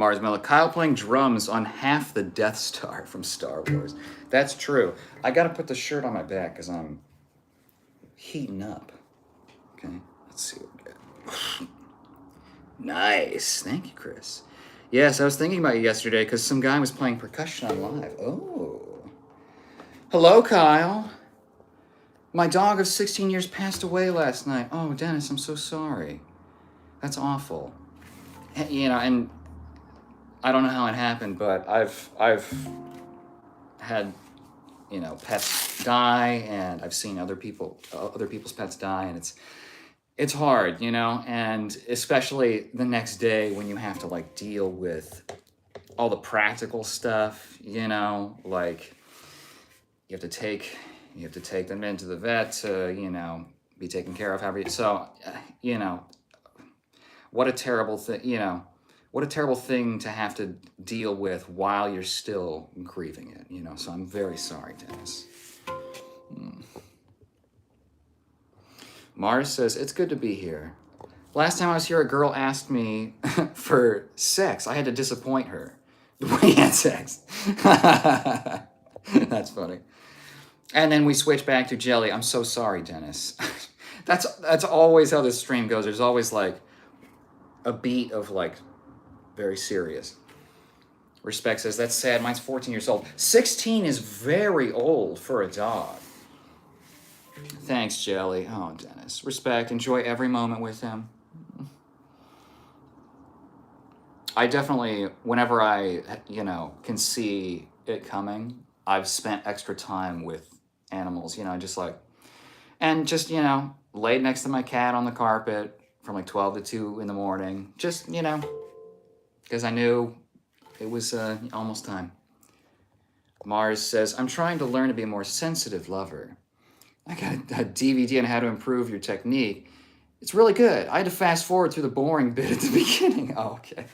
Mars Miller. Kyle playing drums on half the Death Star from Star Wars. That's true. I gotta put the shirt on my back because I'm heating up. Okay, let's see what we got. Nice. Thank you, Chris. Yes, I was thinking about you yesterday because some guy was playing percussion on live. Oh. Hello, Kyle. My dog of 16 years passed away last night. Oh, Dennis, I'm so sorry. That's awful. You know, and I don't know how it happened, but I've had, you know, pets die, and I've seen other people's pets die, and it's hard, you know, and especially the next day when you have to like deal with all the practical stuff, you know, like you have to take them into the vet to, you know, be taken care of. So, you know, what a terrible thing, you know, what a terrible thing to have to deal with while you're still grieving it, you know. So I'm very sorry, Dennis. Mars says, it's good to be here. Last time I was here, a girl asked me for sex. I had to disappoint her. We had sex. That's funny. And then we switch back to Jelly. I'm so sorry, Dennis. That's always how this stream goes. There's always like a beat of like very serious. Respect says, that's sad. Mine's 14 years old. 16 is very old for a dog. Thanks, Jelly. Oh, Dennis. Respect. Enjoy every moment with him. I definitely, whenever I, you know, can see it coming, I've spent extra time with animals, you know, just like, and just, you know, laid next to my cat on the carpet from like 12 to 2 in the morning. Just, you know, because I knew it was almost time. Mars says, I'm trying to learn to be a more sensitive lover. I got a DVD on how to improve your technique. It's really good. I had to fast forward through the boring bit at the beginning. Oh, okay.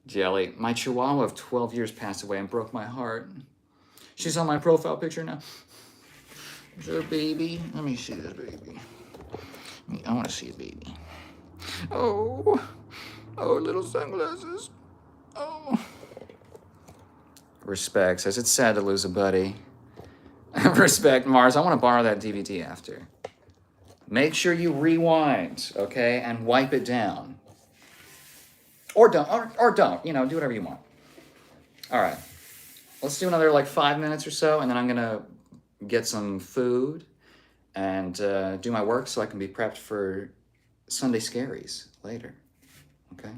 Jelly, my chihuahua of 12 years passed away and broke my heart. She's on my profile picture now. Is there a baby? Let me see this baby. I want to see a baby. Oh, little sunglasses. Oh. Respect says, it's sad to lose a buddy. Respect, Mars. I want to borrow that DVD after. Make sure you rewind, okay, and wipe it down. Or don't, or don't, you know, do whatever you want. All right, let's do another like 5 minutes or so, and then I'm gonna get some food and do my work so I can be prepped for Sunday Scaries later, okay?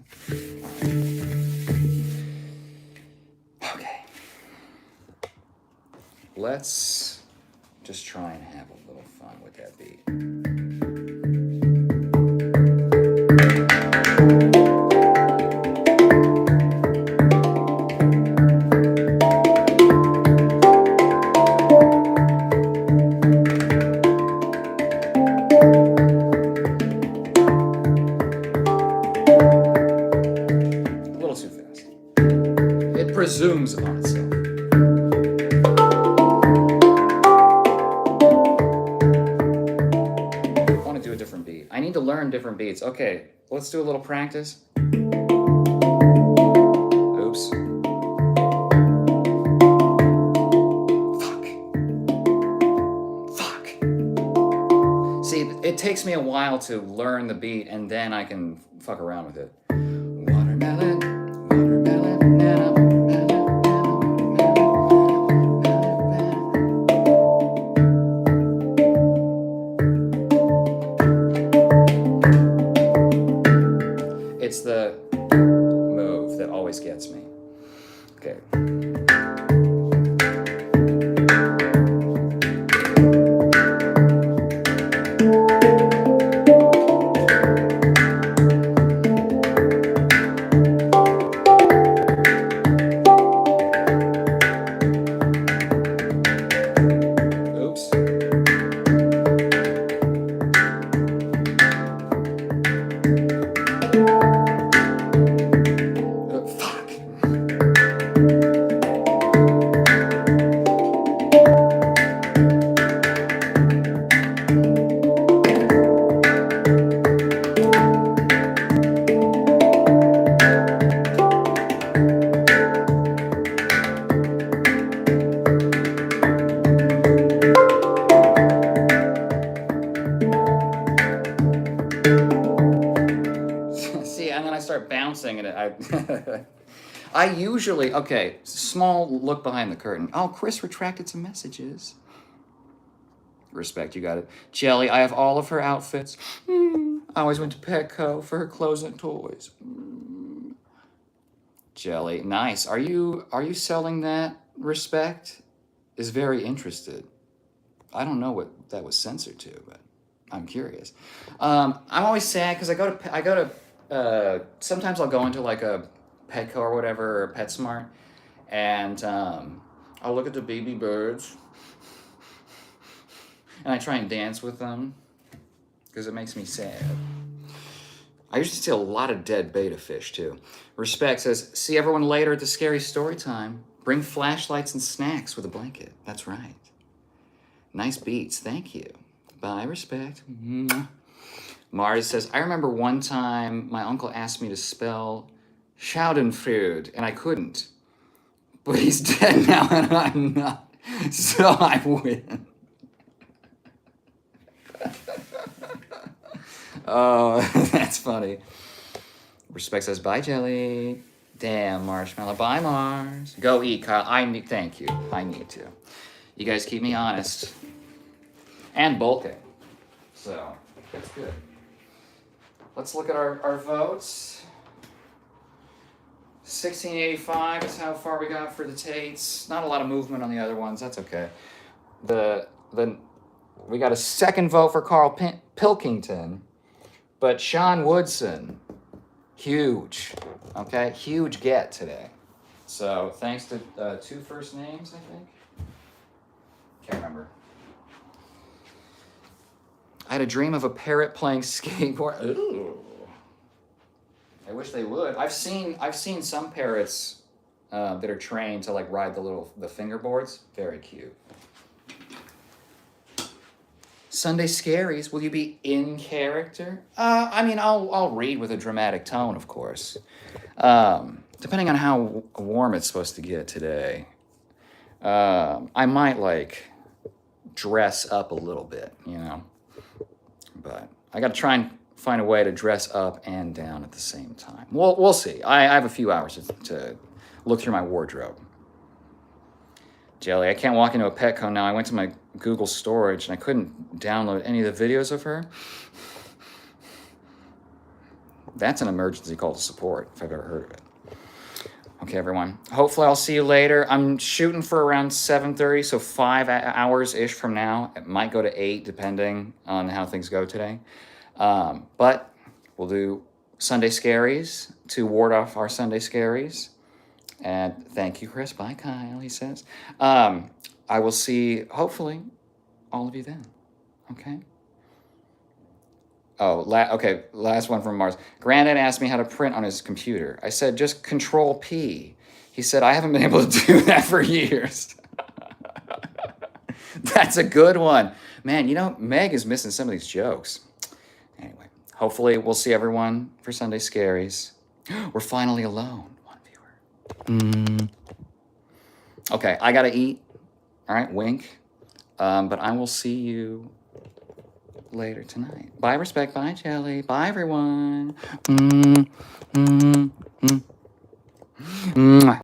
Okay. Let's just try and have a little fun with that beat. A little too fast. It presumes upon itself. I need to learn different beats. Okay, let's do a little practice. Oops. Fuck. See, it takes me a while to learn the beat, and then I can fuck around with it. Watermelon, watermelon, banana, it's the move that always gets me. Okay. singing it. I usually, okay, small look behind the curtain. Oh, Chris retracted some messages. Respect, you got it. Jelly, I have all of her outfits. I always went to Petco for her clothes and toys. Jelly, nice. Are you selling that? Respect is very interested. I don't know what that was censored to, but I'm curious. I'm always sad because I go to sometimes I'll go into like a Petco or whatever, or PetSmart, and I'll look at the baby birds, and I try and dance with them because it makes me sad. I usually see a lot of dead betta fish too. Respect says, see everyone later at the scary story time. Bring flashlights and snacks with a blanket. That's right. Nice beats, thank you. Bye, Respect. Mars says, I remember one time my uncle asked me to spell Schadenfreude, and I couldn't. But he's dead now, and I'm not. So I win. Oh, that's funny. Respect says, bye, Jelly. Damn, Marshmallow. Bye, Mars. Go eat, Kyle. Thank you. I need to. You guys keep me honest. And bulking. So, that's good. Let's look at our votes. 1685 is how far we got for the Tates. Not a lot of movement on the other ones. That's okay. We got a second vote for Carl Pilkington, but Sean Woodson, huge. Okay, huge get today. So thanks to two first names, I think. Can't remember. I had a dream of a parrot playing skateboard. Ooh. I wish they would. I've seen some parrots that are trained to like ride the fingerboards. Very cute. Sunday Scaries. Will you be in character? I mean, I'll read with a dramatic tone, of course. Depending on how warm it's supposed to get today, I might like dress up a little bit, you know. But I got to try and find a way to dress up and down at the same time. We'll see. I have a few hours to look through my wardrobe. Jelly, I can't walk into a Petco now. I went to my Google storage and I couldn't download any of the videos of her. That's an emergency call to support, if I've ever heard of it. Okay, everyone. Hopefully I'll see you later. I'm shooting for around 7:30, so 5 hours-ish from now. It might go to 8, depending on how things go today. But we'll do Sunday Scaries to ward off our Sunday Scaries. And thank you, Chris. Bye, Kyle, he says. I will see, hopefully, all of you then. Okay? Oh, okay, last one from Mars. Granddad asked me how to print on his computer. I said, just Control P. He said, I haven't been able to do that for years. That's a good one. Man, you know, Meg is missing some of these jokes. Anyway, hopefully we'll see everyone for Sunday Scaries. We're finally alone. Okay, I gotta eat. All right, wink. But I will see you later tonight. Bye, Respect. Bye, Jelly. Bye, everyone.